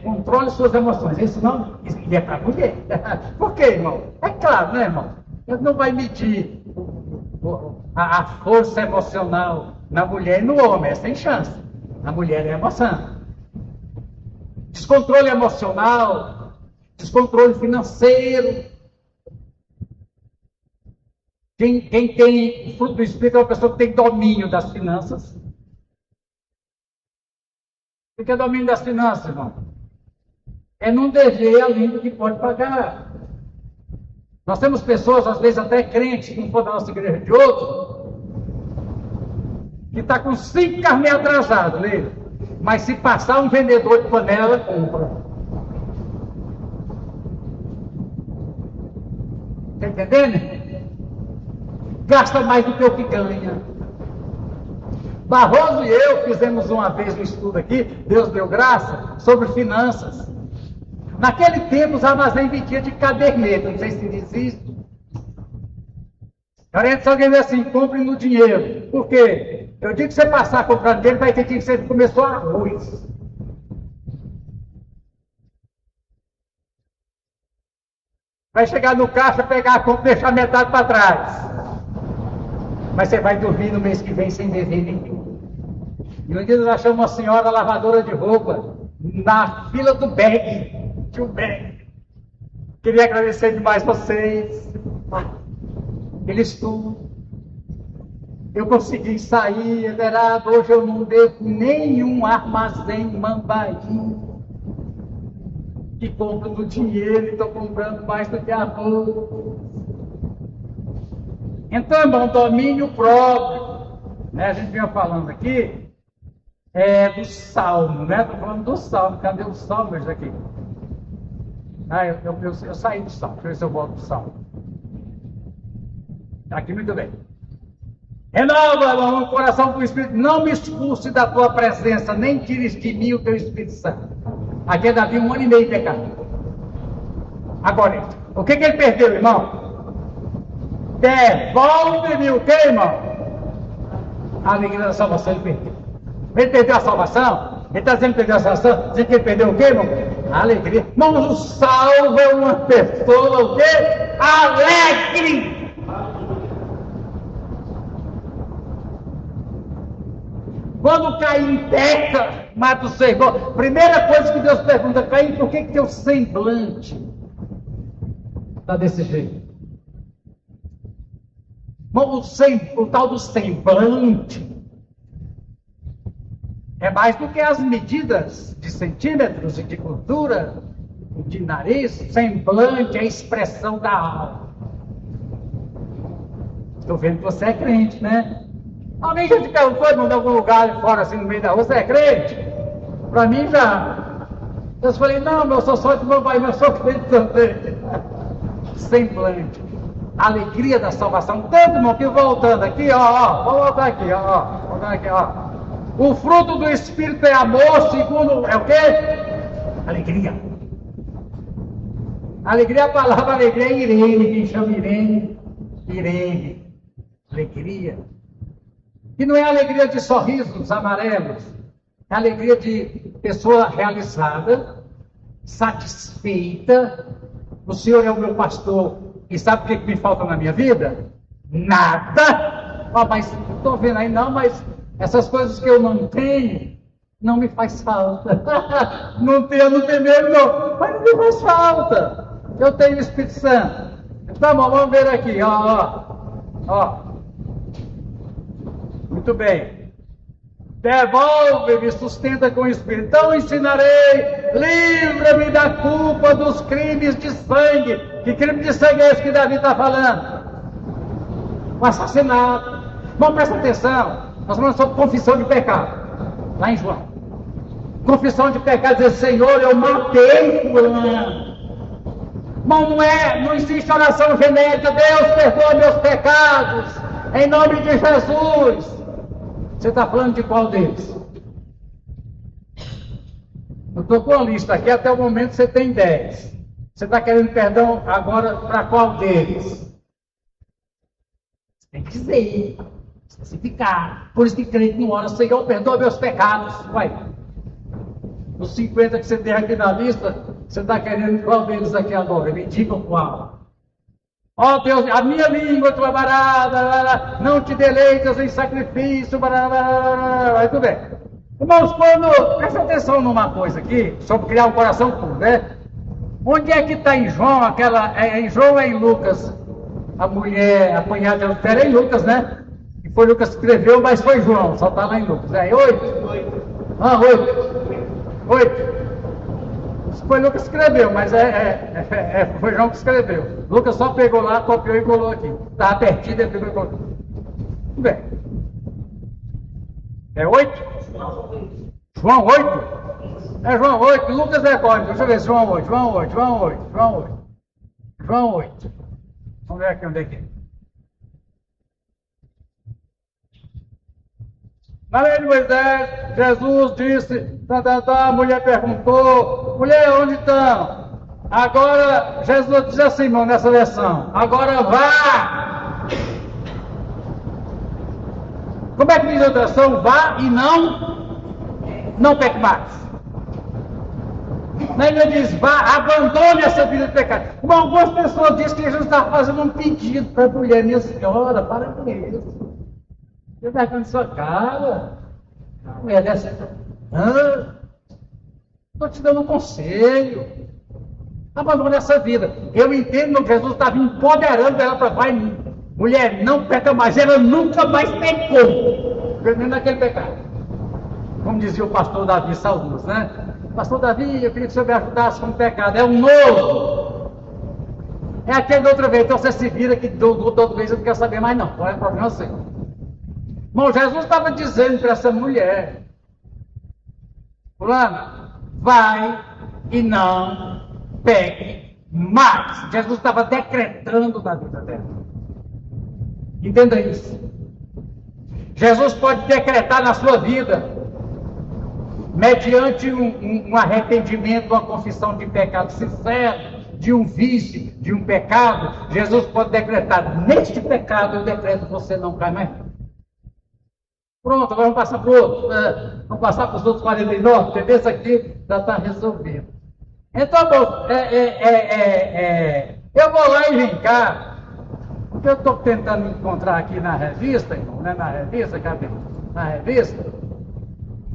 Controle suas emoções. Isso não é para a mulher. Por quê, irmão? É claro, né, irmão? Ele não vai medir a força emocional na mulher e no homem. É sem chance. A mulher é emoção. Descontrole emocional, descontrole financeiro. Quem tem o fruto do Espírito é uma pessoa que tem domínio das finanças. O que é domínio das finanças, irmão? É não dever além do que pode pagar. Nós temos pessoas, às vezes até crentes, que não for da nossa igreja de outros, que está com 5 carnê atrasados, né? Mas se passar um vendedor de panela, compra. Está entendendo? Gasta mais do que o que ganha. Barroso e eu fizemos uma vez um estudo aqui, Deus deu graça, sobre finanças. Naquele tempo os armazéns vendiam de caderneta, não sei se diz isso. Se alguém vê assim, compre no dinheiro. Por quê? Eu digo que você passar comprando dinheiro, vai ter que você começou arroz. Vai chegar no caixa, pegar a compra e deixar metade para trás. Mas você vai dormir no mês que vem sem dever nenhum. E um dia nós achamos uma senhora lavadora de roupa na fila do bag. Tinha um bag. Queria agradecer demais vocês. Aquele estudo. Eu consegui sair, venerado. Hoje eu não devo nenhum armazém Mambaí. Que compro do dinheiro e estou comprando mais do que arroz. Então, irmão, domínio próprio, né? A gente vinha falando aqui do Salmo, né? Estou falando do Salmo. Cadê o Salmo aqui? Eu saí do Salmo. Deixa eu ver se eu volto do Salmo. Aqui, muito bem. Renova, irmão, o coração do Espírito. Não me expulse da tua presença, nem tires de mim o teu Espírito Santo. Aqui é Davi, 1 ano e meio de pecado. Agora, o que ele perdeu, irmão? Devolve-me o que, irmão? A alegria da salvação ele perdeu. Ele perdeu a salvação? Ele está dizendo que perdeu a salvação? Dizendo que ele perdeu o que, irmão? Alegria. Irmãos, salva uma pessoa o quê? Alegre. Quando Caim peca, mata o seu irmão. Primeira coisa que Deus pergunta, Caim, por que teu semblante está desse jeito? O tal do semblante é mais do que as medidas de centímetros e de cultura, de nariz. Semblante é a expressão da alma. Estou vendo que você é crente, né? Alguém já te perguntou de algum lugar fora, assim, no meio da rua, você é crente? Para mim já. Eu falei, não, eu sou só de meu pai, mas eu sou crente também. Semblante. Alegria da salvação. Tanto, irmão, que voltando aqui, vou voltar aqui, voltando aqui, O fruto do Espírito é amor, segundo, é o quê? Alegria. Alegria, a palavra alegria é Irene, quem chama Irene? Irene. Alegria. E não é alegria de sorrisos amarelos, é alegria de pessoa realizada, satisfeita. O Senhor é o meu pastor, e sabe o que me falta na minha vida? Nada! Mas estou vendo aí, não, mas essas coisas que eu não tenho, não me faz falta. Não tenho mesmo, não, mas não me faz falta. Eu tenho o Espírito Santo. Então, vamos ver aqui, Muito bem. Devolve-me, sustenta com o Espírito. Então ensinarei, livra-me da culpa dos crimes de sangue. Que crime de sangue é esse que Davi está falando? O assassinato. Bom, presta atenção. Nós falamos sobre confissão de pecado. Lá em João. Confissão de pecado, dizer, Senhor, eu matei fulano. Bom, não existe oração genérica. Deus, perdoa meus pecados. Em nome de Jesus. Você está falando de qual deles? Eu estou com a lista aqui, até o momento você tem 10. Você está querendo perdão agora para qual deles? Você tem que dizer, especificar. Por isso que crente não ora, Senhor, perdoa meus pecados. Vai. Os 50 que você tem aqui na lista, você está querendo qual deles aqui agora? Me diga qual. Deus, a minha língua trabalhada, não te deleitas em sacrifício, tudo bem. Irmãos, presta atenção numa coisa aqui, sobre criar um coração puro, né? Onde é que está em João, em João ou em Lucas? A mulher apanhada de adultério é em Lucas, né? E foi Lucas que escreveu, mas foi João, só está lá em Lucas. É 8? 8. Foi Lucas que escreveu, mas foi João que escreveu. Lucas só pegou lá, copiou e colou aqui. Estava pertinho, ele pegou e colou. Tudo bem. É 8? João 8? É João 8. Lucas é qual? Deixa eu ver, João 8. João 8. Vamos ver aqui onde é que é. Na lei de Moisés, Jesus disse, a mulher perguntou, mulher, onde estão? Agora, Jesus diz assim, irmão, nessa versão, agora vá. Como é que diz a outra versão? Vá e não peque mais. Na Bíblia diz, vá, abandone essa vida de pecado. Irmão, algumas pessoas dizem que Jesus está fazendo um pedido para a mulher, minha senhora, para com isso. Você vai com sua cara. A mulher dessa. Estou te dando um conselho. Abandone essa vida. Eu entendo que Jesus estava empoderando ela para vai. Mulher, não peca mais. Ela nunca mais pecou. Pelo menos naquele pecado. Como dizia o pastor Davi Saulos, né? Pastor Davi, eu queria que o senhor me ajudasse com o pecado. É um novo. É aquele da outra vez. Então você se vira que toda vez eu não quero saber mais, não. Qual é o problema seu? Bom, Jesus estava dizendo para essa mulher, fulana, vai e não peque mais. Jesus estava decretando na vida dela. Entenda isso. Jesus pode decretar na sua vida, mediante um arrependimento, uma confissão de pecado sincero, de um vício, de um pecado. Jesus pode decretar, neste pecado eu decreto, você não cai mais. Pronto, agora vamos passar para o outro. Vamos passar para os outros 49, porque esse aqui já está resolvido. Então, eu vou lá e vem cá. O que eu estou tentando encontrar aqui na revista, irmão, não é na revista, cadê? Na revista.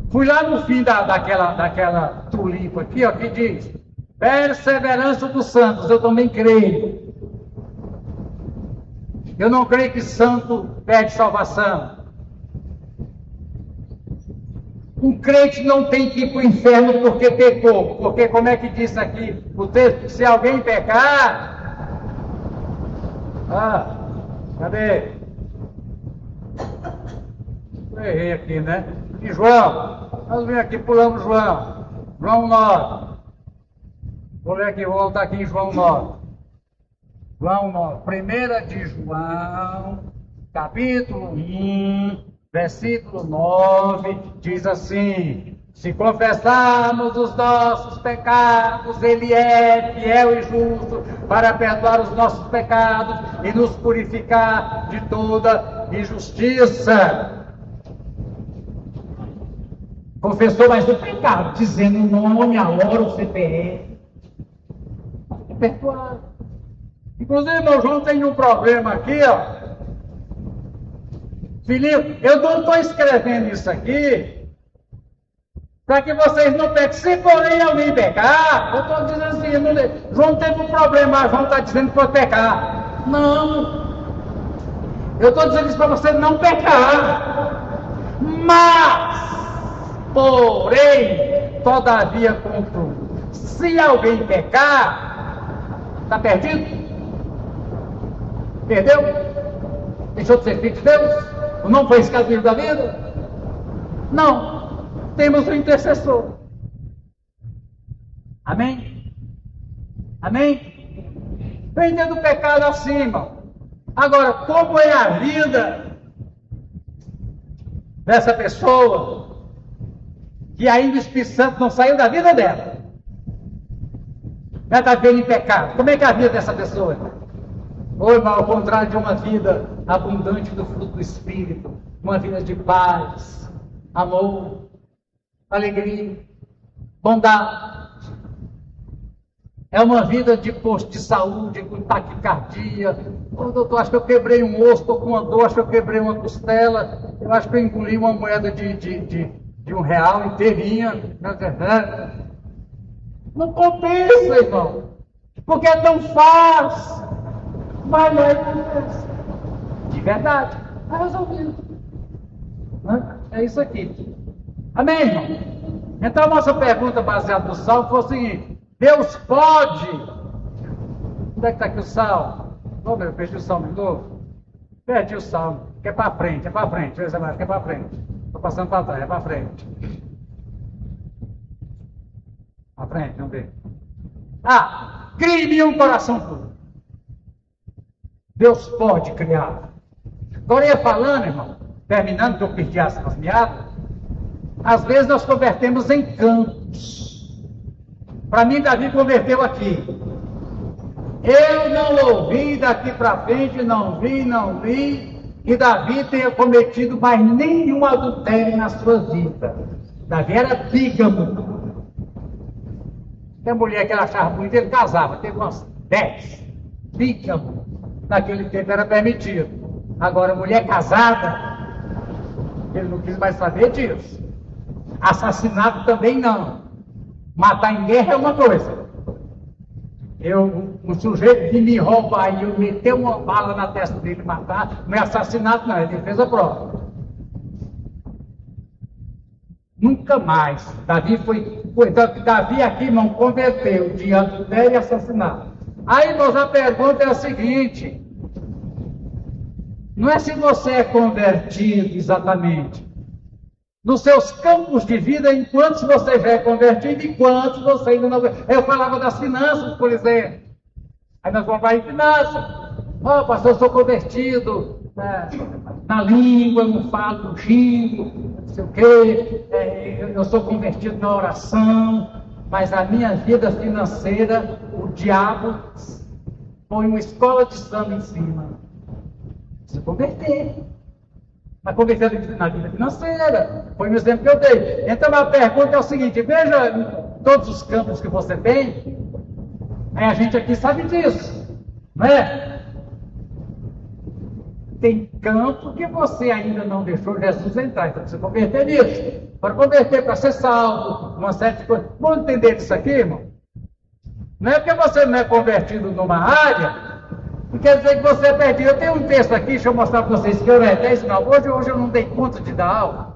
Fui lá no fim daquela tulipa aqui, ó, que diz: perseverança dos santos. Eu também creio. Eu não creio que santo perde salvação. Um crente não tem que ir para o inferno porque pecou. Porque, como é que diz aqui o texto? Se alguém pecar... cadê? Eu errei aqui, né? E João? Nós vem aqui, pulamos João. João 9. Vou ler aqui, vou voltar aqui em João 9. João 9. 1 de João, capítulo 1. Versículo 9 diz assim: se confessarmos os nossos pecados, Ele é fiel e justo para perdoar os nossos pecados e nos purificar de toda injustiça. Confessou mais o pecado, dizendo o nome, a hora, o CPF. É perdoado. Inclusive, meu João tem um problema aqui, ó. Filipe, eu não estou escrevendo isso aqui para que vocês não pequem. Se porém alguém pecar, eu estou dizendo assim, João teve um problema, João está dizendo que foi pecar. Não. Eu estou dizendo isso para você não pecar. Mas, porém, todavia, contudo, se alguém pecar, está perdido? Perdeu? Deixou de ser filho de Deus? Não foi escravo da vida? Não. Temos um intercessor. Amém? Amém? Prendendo o pecado acima. Agora, como é a vida dessa pessoa que ainda o Espírito Santo não saiu da vida dela? Ela está vendo em pecado. Como é que é a vida dessa pessoa? Ou, irmão, ao contrário de uma vida abundante do fruto do Espírito, uma vida de paz, amor, alegria, bondade. É uma vida de posto de saúde, com taquicardia. Ô, doutor, acho que eu quebrei um osso, estou com uma dor, acho que eu quebrei uma costela, eu acho que eu engoli uma moeda de R$1 inteirinha. Não compensa, irmão, porque é tão fácil. Mas não acontece. De verdade. Está resolvido. É isso aqui. Amém, irmão? Então a nossa pergunta baseada no Salmo foi o seguinte: Deus pode... Onde é que está aqui o Salmo? Oh, meu, perdi o Salmo de novo. Perdi o Salmo. Que é para frente, é para frente. Veja mais, que é para frente. Estou passando para trás, é para frente. Para frente, vamos ver. Crie em mim um coração puro. Deus pode criar. Agora ia falando, irmão, terminando que eu perdi as meadas, às vezes nós convertemos em campos. Para mim, Davi converteu aqui. Eu não ouvi daqui para frente, não vi, que Davi tenha cometido mais nenhum adultério na sua vida. Davi era bígamo. Tem mulher que ele achava bonita, ele casava, teve umas 10. Bígamo. Naquele tempo era permitido. Agora, mulher casada, ele não quis mais saber disso. Assassinato também não. Matar em guerra é uma coisa. Um sujeito que me rouba e eu meter uma bala na testa dele e matar, não é assassinato não, é defesa própria. Nunca mais. Davi Davi aqui não converteu de adultério e assassinato. Aí, irmãos, a pergunta é a seguinte: não é se você é convertido exatamente, nos seus campos de vida, enquanto você já é convertido e quantos você ainda não... Eu falava das finanças, por exemplo. Aí nós vamos falar em finanças. Pastor, eu sou convertido na língua, eu não falo, xingo, não sei o quê. Eu sou convertido na oração, mas a minha vida financeira, o diabo põe uma escola de samba em cima. Se converter. Mas converter na vida financeira. Foi o exemplo que eu dei. Então a pergunta é o seguinte: veja, todos os campos que você tem. A gente aqui sabe disso, não é? Tem campo que você ainda não deixou Jesus entrar, então você converter nisso. Para converter, para ser salvo, uma série de coisas. Vamos entender isso aqui, irmão? Não é porque você não é convertido numa área, não quer dizer que você é perdido. Eu tenho um texto aqui, deixa eu mostrar para vocês, que eu não é 10, não. Hoje eu não dei conta de dar aula.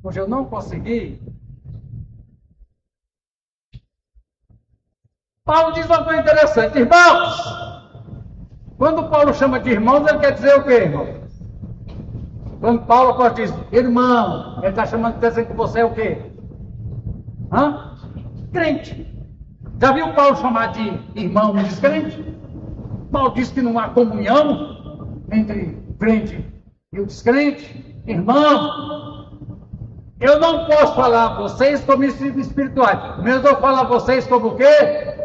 Hoje eu não consegui. Paulo diz uma coisa interessante. Irmãos, quando Paulo chama de irmãos, ele quer dizer o quê, irmão? Quando Paulo diz, irmão, ele está chamando de dizer que você é o quê? Crente. Já viu Paulo chamar de irmão um descrente? Paulo diz que não há comunhão entre crente e o descrente. Irmão, eu não posso falar a vocês como espirituais, mas eu vou falar a vocês como o quê?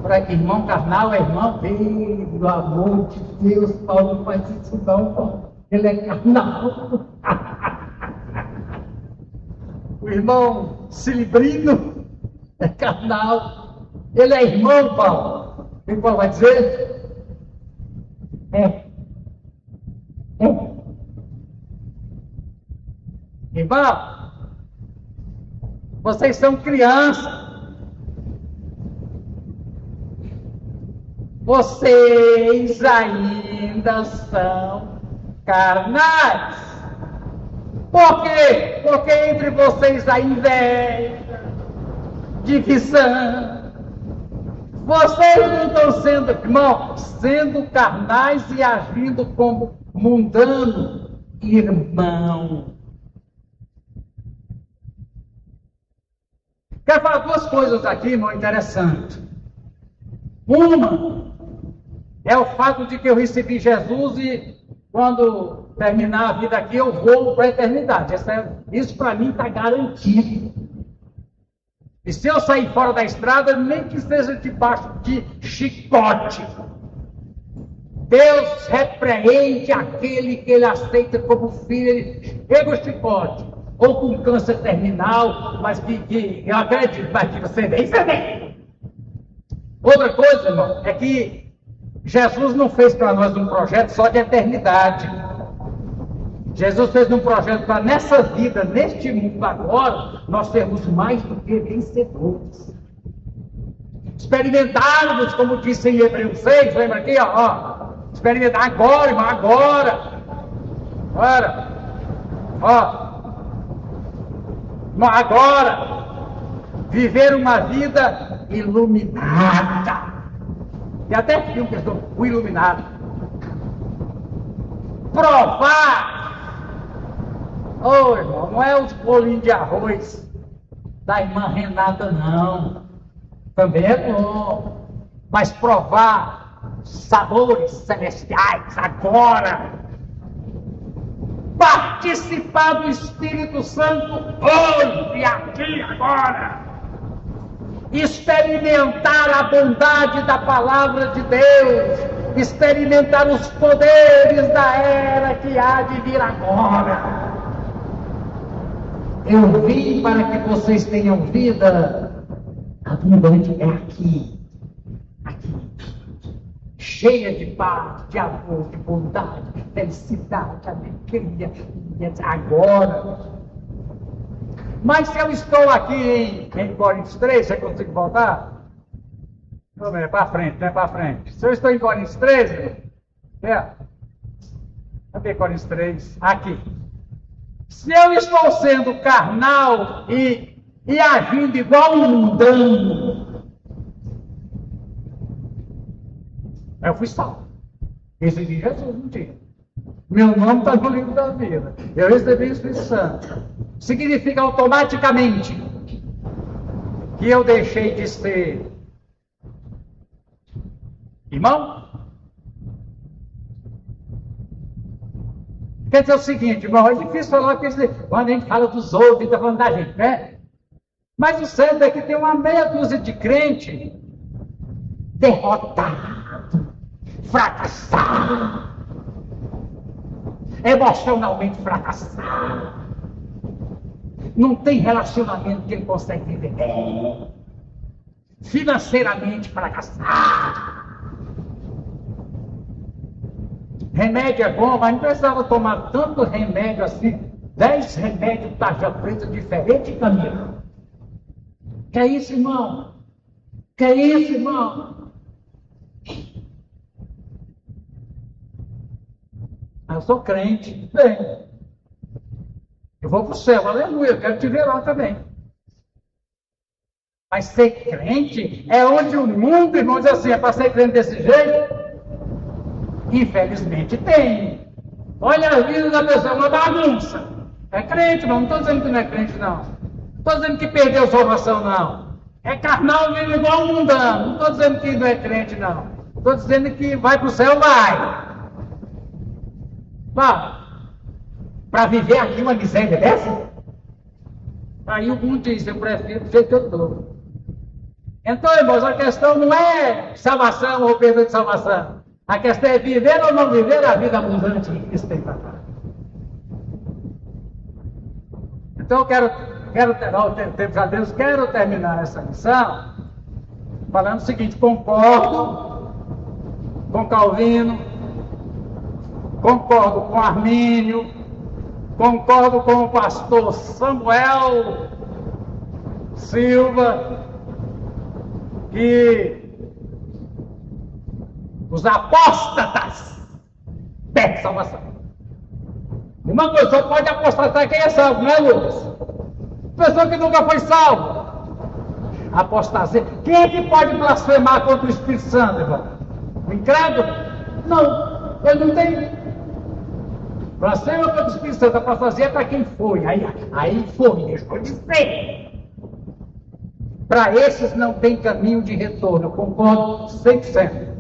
Para que irmão carnal é irmão, pelo amor de Deus, Paulo não faz isso não, Paulo. Ele é carnal. O irmão Cilibrino é carnal. Ele é irmão, Paulo. O que Paulo vai dizer? Irmão, vocês são crianças. Vocês ainda são carnais. Por quê? Porque entre vocês há inveja, divisão. Vocês não estão sendo, irmão, sendo carnais e agindo como mundano, irmão. Quero falar duas coisas aqui, irmão, interessantes. Uma é o fato de que eu recebi Jesus e quando terminar a vida aqui eu vou para a eternidade. Isso para mim está garantido. E se eu sair fora da estrada, nem que seja debaixo de chicote, Deus repreende aquele que ele aceita como filho, ele pega o chicote, ou com câncer terminal, mas que eu acredito, mas que você vem. Outra coisa, irmão, é que Jesus não fez para nós um projeto só de eternidade. Jesus fez um projeto para nessa vida, neste mundo agora, nós sermos mais do que vencedores. Experimentarmos, como disse em Hebreus 6, lembra aqui, experimentar agora, irmão, agora. Agora, viver uma vida iluminada. E até filme que estou, o iluminado. Provar. Irmão, não é os bolinhos de arroz da irmã Renata, não. Também é bom. Mas provar sabores celestiais agora. Participar do Espírito Santo hoje e aqui agora. Experimentar a bondade da palavra de Deus, experimentar os poderes da era que há de vir agora. Eu vim para que vocês tenham vida abundante, é aqui, cheia de paz, de amor, de bondade, de felicidade, alegria, agora. Mas se eu estou aqui em Coríntios 3, você consegue voltar? Não, é para frente, não é para frente. Se eu estou em Coríntios 3, cadê Coríntios 3? Aqui. Se eu estou sendo carnal e agindo igual um mundano, eu fui salvo. Recebi Jesus um dia. Meu nome está no livro da vida. Eu recebi o Espírito Santo. Significa automaticamente que eu deixei de ser irmão? Quer dizer o seguinte, irmão, é difícil falar porque quando a gente fala dos outros, está falando da gente, né? Mas o certo é que tem uma meia dúzia de crente derrotado, fracassado, emocionalmente fracassado. não tem relacionamento que ele consegue viver bem. Financeiramente fracassado. Remédio é bom, mas não precisava tomar tanto remédio assim. 10 remédios tarja preta diferente, Camila. Que é isso, irmão? Que é isso, irmão? Eu sou crente. Bem, eu vou para o céu, aleluia, eu quero te ver lá também. Mas ser crente é onde o mundo, irmão, diz assim, é para ser crente desse jeito? Infelizmente tem. Olha a vida da pessoa, uma bagunça. É crente, irmão, não estou dizendo que não é crente, não. Não estou dizendo que perdeu salvação, não. É carnal, vive igual um mundano. Não estou dizendo que não é crente, não. Estou dizendo que vai para o céu, vai. Para viver aqui uma miséria dessa? Aí o mundo diz, eu prefiro do jeito que eu estou. Então, irmãos, a questão não é salvação ou perda de salvação. A questão é viver ou não viver a vida abundante que Cristo tem para nós. Então, eu quero terminar essa lição falando o seguinte: concordo com Calvino, concordo com Armínio, concordo com o pastor Samuel Silva, que os apóstatas perdem salvação. Uma coisa, só pode apostatar quem é salvo, não é, Lucas? Pessoa que nunca foi salvo. Apostasia. Quem é que pode blasfemar contra o Espírito Santo, irmão? O incrédulo? Não, ele não tem. Blasfema contra o Espírito Santo, apostasia é para quem foi. Aí foi, deixou de ser. Para esses não tem caminho de retorno, eu concordo 100%.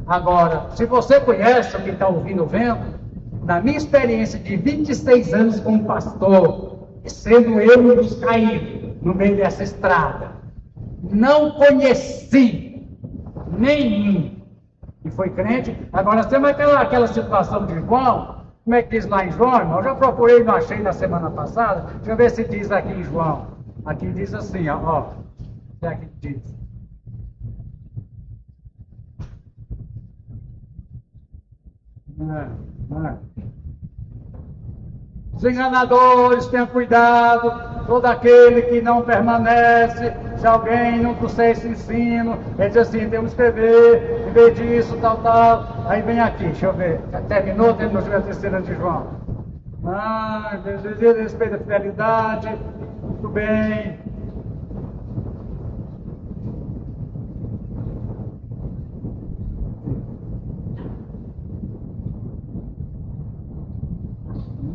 Agora, se você conhece o que está ouvindo, vendo, na minha experiência de 26 anos como pastor, sendo eu um dos caídos no meio dessa estrada, não conheci nenhum que foi crente. Agora, temos aquela situação de João, como é que diz lá em João, irmão? Eu já procurei e não achei na semana passada, deixa eu ver se diz aqui em João. Aqui diz assim, ó. Aqui diz. Os enganadores, tenham cuidado, todo aquele que não permanece, se alguém não trouxer esse ensino, ele diz assim, temos que escrever, em vez disso, tal. Aí vem aqui, deixa eu ver, já terminou a terceira de João. Respeito à fidelidade, muito bem.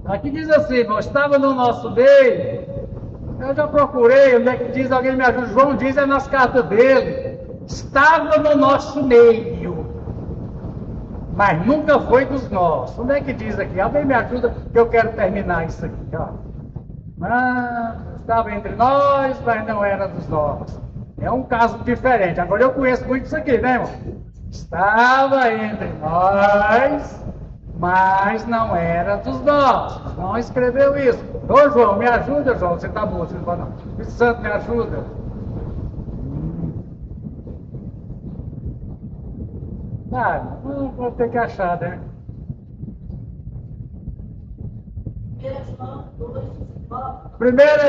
Aqui diz assim, irmão, estava no nosso meio. Eu já procurei, onde é que diz, alguém me ajuda. João diz, é nas cartas dele. Estava no nosso meio, mas nunca foi dos nossos. Onde é que diz aqui? Alguém me ajuda, que eu quero terminar isso aqui. Ó. Estava entre nós, mas não era dos nossos. É um caso diferente. Agora eu conheço muito isso aqui, né, irmão? Estava entre nós, mas não era dos nossos. Não escreveu isso. Ô João, me ajuda, João. Você está bom, você não fala não. O Espírito Santo me ajuda. Não vou ter que achar, né? 1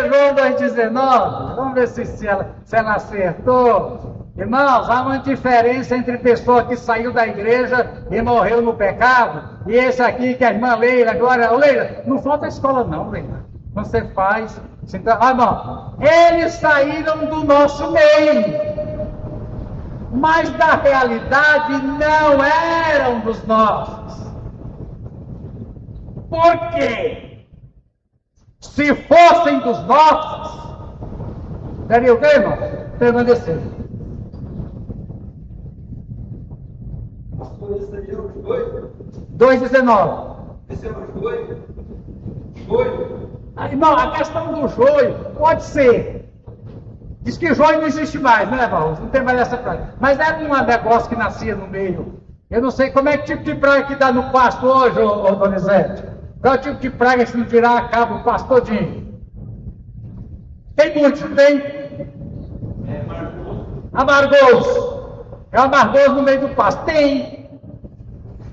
João 2,19. Vamos ver se ela acertou. Irmãos, há uma diferença entre pessoa que saiu da igreja e morreu no pecado, e esse aqui que é a irmã Leila, agora, Leila, não falta escola não, Leila. Você faz, irmão, eles saíram do nosso meio, mas na realidade não eram dos nossos. Por quê? Se fossem dos nossos, daria o quê, irmão? Permanecer. 2,19. Esse é o joio? Joio? Irmão, a questão do joio pode ser. Diz que joio não existe mais, né, Paulo? Não tem mais essa praga. Mas era um negócio que nascia no meio. Eu não sei como é que tipo de praga que dá no pasto hoje, ô Donizete. Qual é o tipo de praga que se não tirar acaba o pasto todinho? Tem muitos, não tem? Amargoso. É amargoso no meio do pasto. Tem.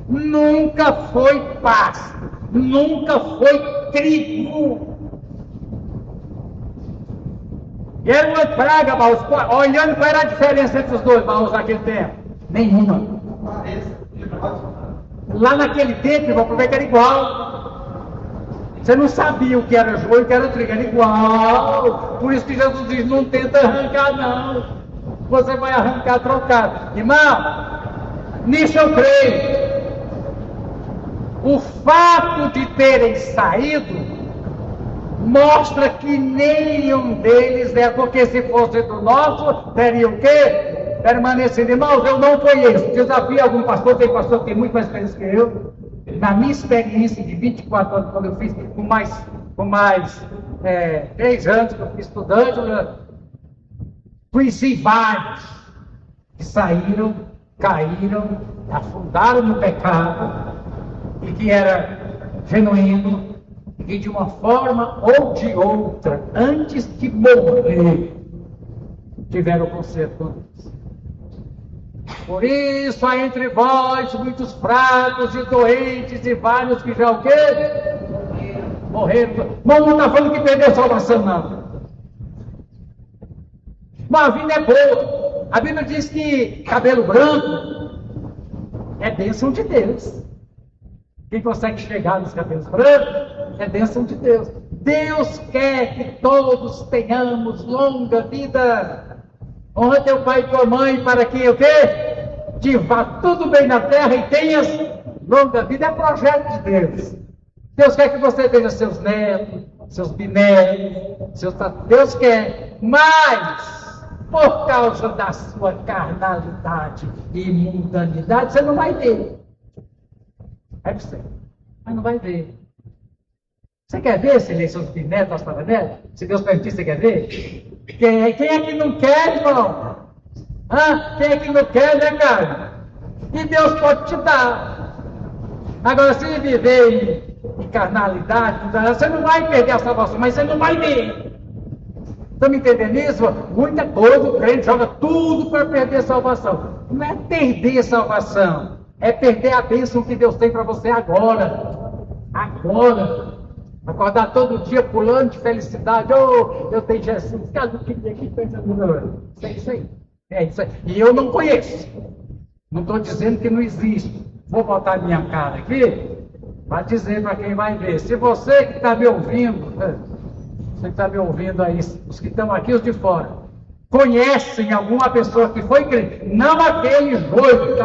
Nunca foi paz. Nunca foi trigo. E era uma praga, Barros. Olhando qual era a diferença entre os dois, Barros, naquele tempo. Nenhuma. Lá naquele tempo, irmão, para ver que era igual. Você não sabia o que era joio e o que era trigo, era igual. Por isso que Jesus diz, não tenta arrancar não. Você vai arrancar trocado. Irmão, nisso eu creio. O fato de terem saído mostra que nenhum deles é, porque se fosse do nosso, teria o quê? Permanecido. Irmãos, eu não conheço. Desafio algum pastor, tem pastor que tem muito mais experiência que eu. Na minha experiência de 24 anos, quando eu fiz com mais 3 anos que eu fui estudante, eu conheci vários que saíram, caíram, afundaram no pecado, e que era genuíno, e que de uma forma ou de outra, antes de morrer, tiveram conserto com Deus. Por isso há entre vós muitos fracos e doentes e vários que já o quê? Morreram. Mas não está falando que perdeu a salvação, não. Mas a vida é boa. A Bíblia diz que cabelo branco é bênção de Deus. Quem consegue chegar nos cabelos brancos é bênção de Deus. Deus quer que todos tenhamos longa vida. Honra teu pai e tua mãe para que o quê? Te vá tudo bem na terra e tenhas longa vida. É projeto de Deus. Deus quer que você veja seus netos, seus bisnetos, Deus quer, mas por causa da sua carnalidade e mundanidade, você não vai ver. É você, mas não vai ver. Você quer ver se lê seus bisnetos, seus tataranetos? Se Deus permitir, você quer ver? Quem é que não quer, irmão? Quem é que não quer, né, cara? E Deus pode te dar. Agora, se viver em carnalidade, você não vai perder a salvação, mas você não vai ver. Estão me entendendo isso? Muita coisa, o crente joga tudo para perder a salvação. Não é perder a salvação, é perder a bênção que Deus tem para você agora. Agora. Acordar todo dia pulando de felicidade. Oh, eu tenho Jesus. Cara, eu queria que pensa no meu. Isso aí. É isso aí. E eu não conheço. Não estou dizendo que não existe. Vou botar minha cara aqui para dizer para quem vai ver. Se você que está me ouvindo, você que está me ouvindo aí, os que estão aqui, os de fora, conhecem alguma pessoa que foi crente, não aquele joio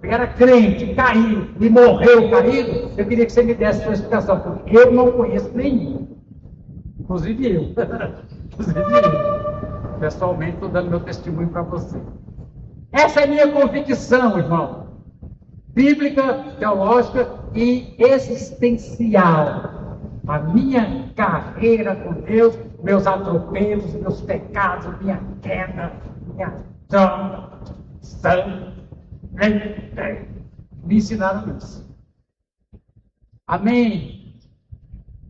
que era crente, caiu e morreu caído, eu queria que você me desse sua explicação, porque eu não conheço nenhum. Inclusive eu. Pessoalmente, estou dando meu testemunho para você. Essa é a minha convicção, irmão. Bíblica, teológica e existencial. A minha carreira com Deus, meus atropelos, meus pecados, minha queda, minha sangue, me ensinaram isso. Amém?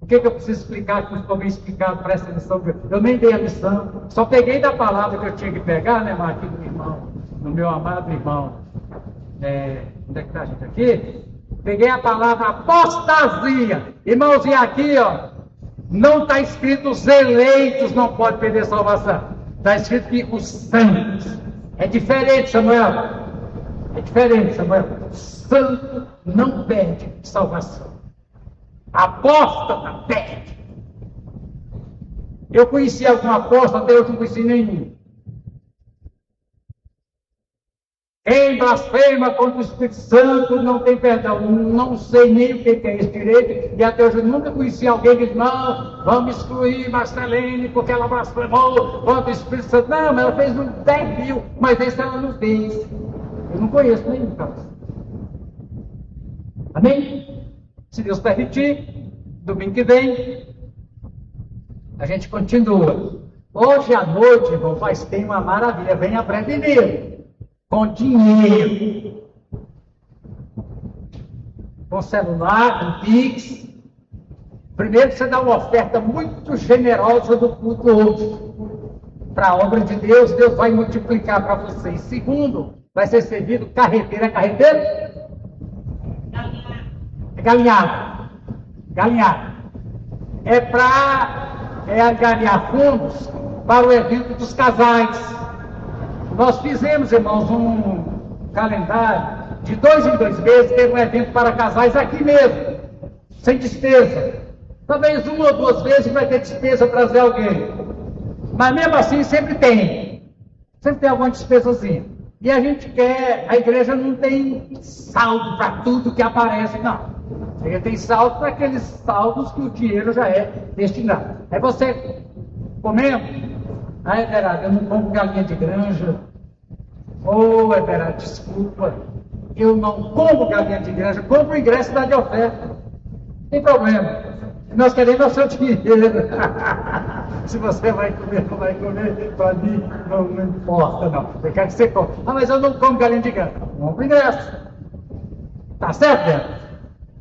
O que eu preciso explicar que não ficou bem explicado? Presta atenção. Eu nem dei a lição, só peguei da palavra que eu tinha que pegar, né, Marquinhos, do irmão, do meu amado irmão. Onde é que está a gente aqui? Peguei a palavra apostasia. Irmãos, e aqui, ó, não está escrito os eleitos não podem perder salvação. Está escrito que os santos. É diferente, Samuel. É diferente, Samuel. Santo não perde salvação. Apóstata perde. Eu conheci algum apóstolo, até hoje não conheci nenhum. Quem blasfema contra o Espírito Santo não tem perdão. Não sei nem o que é isso direito. E até hoje eu nunca conheci alguém que diz, não, vamos excluir Marcelene porque ela blasfemou contra o Espírito Santo. Não, mas ela fez 10 mil, mas esse ela não fez. Eu não conheço nenhum caso. Amém? Se Deus permitir, domingo que vem, a gente continua. Hoje à noite, irmão, vai ter uma maravilha. Venha prevenir. Com dinheiro, com celular, com Pix, Primeiro, você dá uma oferta muito generosa do culto hoje. Para a obra de Deus, Deus vai multiplicar para vocês. Segundo, vai ser servido carreteiro. É carreteiro? É galinhada. Galinhada. É para angariar fundos para o evento dos casais. Nós fizemos, irmãos, um calendário de 2 em 2 meses, teve um evento para casais aqui mesmo, sem despesa. Talvez 1 ou 2 vezes vai ter despesa para trazer alguém. Mas mesmo assim sempre tem. Sempre tem alguma despesazinha. E a gente quer, a igreja não tem saldo para tudo que aparece, não. A igreja tem saldo para aqueles saldos que o dinheiro já é destinado. É você comendo? Ah, Everardo, eu não compro galinha de granja. Ô, Everardo, desculpa. Eu não compro galinha de granja, compro o ingresso da de oferta. Não tem problema. Nós queremos o seu dinheiro. Se você vai comer ou não vai comer, para mim não importa, não. Eu quero que você compre. Ah, mas eu não como galinha de granja. Compro o ingresso. Tá certo, Beto?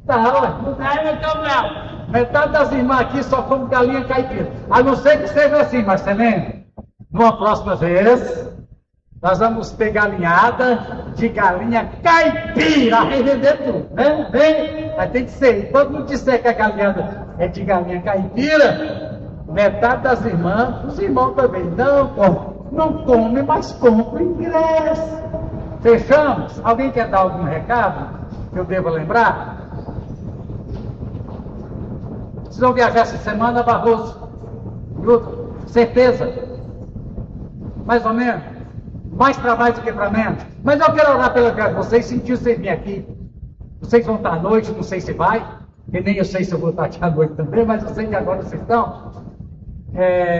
Tá, não dá, então não. Metade das irmãs aqui só come galinha caipira. A não ser que seja assim, mas você lembra? Numa próxima vez, nós vamos ter galinhada de galinha caipira, revender tudo, né? Vem, mas tem que ser. Todo mundo disser que a galinhada é de galinha caipira, metade das irmãs, os irmãos também, não come, mas compra ingresso. Fechamos? Alguém quer dar algum recado que eu devo lembrar? Vocês vão viajar essa semana, Barroso? Milton? Certeza? Mais ou menos? Mais para mais do que para menos? Mas eu quero orar pela vida de vocês, sentir vocês vir aqui. Vocês vão estar à noite, não sei se vai, que nem eu sei se eu vou estar aqui à noite também, mas eu sei que agora vocês estão.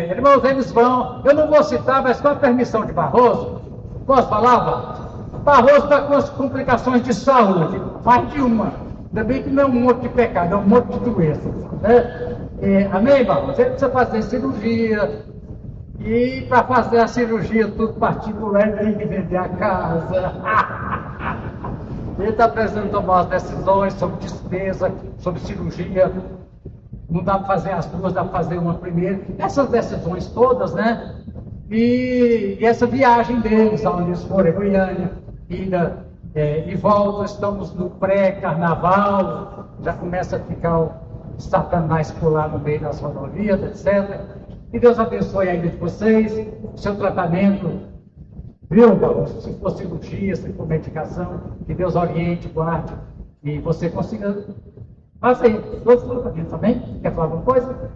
Irmãos, eles vão, eu não vou citar, mas com a permissão de Barroso, posso falar? Barroso está com as complicações de saúde, mais de uma. Ainda bem que não é um monte de pecado, é um monte de doenças. Né? Amém, Barroso? Ele precisa fazer cirurgia. E para fazer a cirurgia tudo particular, ele tem que vender a casa. Ele está precisando tomar as decisões sobre despesa, sobre cirurgia. Não dá para fazer as duas, dá para fazer uma primeiro. Essas decisões todas, né? E essa viagem deles, onde eles foram, Goiânia, ida e volta, estamos no pré-carnaval, já começa a ficar o Satanás por lá no meio das rodovias, etc. Que Deus abençoe a vida de vocês, o seu tratamento, viu, Barroso? Se for cirurgia, se for medicação, que Deus oriente, guarde, e você consiga fazer todos os tratamentos, amém? Quer falar alguma coisa?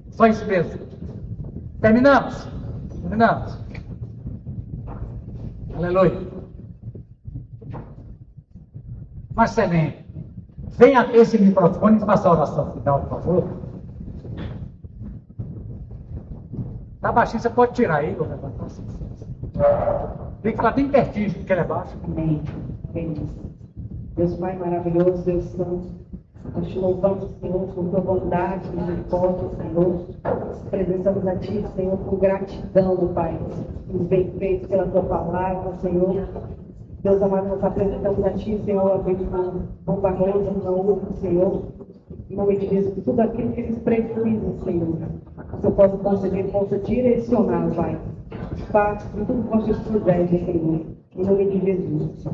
Só isso mesmo. Terminamos? Terminamos. Aleluia. Marcelinho, venha ter esse microfone e faça a oração final, por favor. Tá baixinho, você pode tirar aí, ou levantar assim. Tem que ficar bem pertinho, porque ele é baixo. Amém. Deus Pai maravilhoso, Deus Santo, nós te louvamos, Senhor, por tua bondade, misericórdia, Senhor. Apresentamos a Ti, Senhor, com gratidão, Pai, nos bem feitos pela tua palavra, Senhor. Deus amado, nós apresentamos a Ti, Senhor, a bênção com Barroso, não Senhor. Em nome de Jesus, tudo aquilo que eles precisam, Senhor, que eu possa conceder, possa direcionar, Pai. Faça tudo que vocês puderem, Senhor. Em nome de Jesus.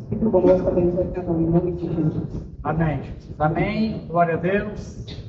Que tu conosco abençoe cada um, em nome de Jesus. Amém. Amém. Glória a Deus.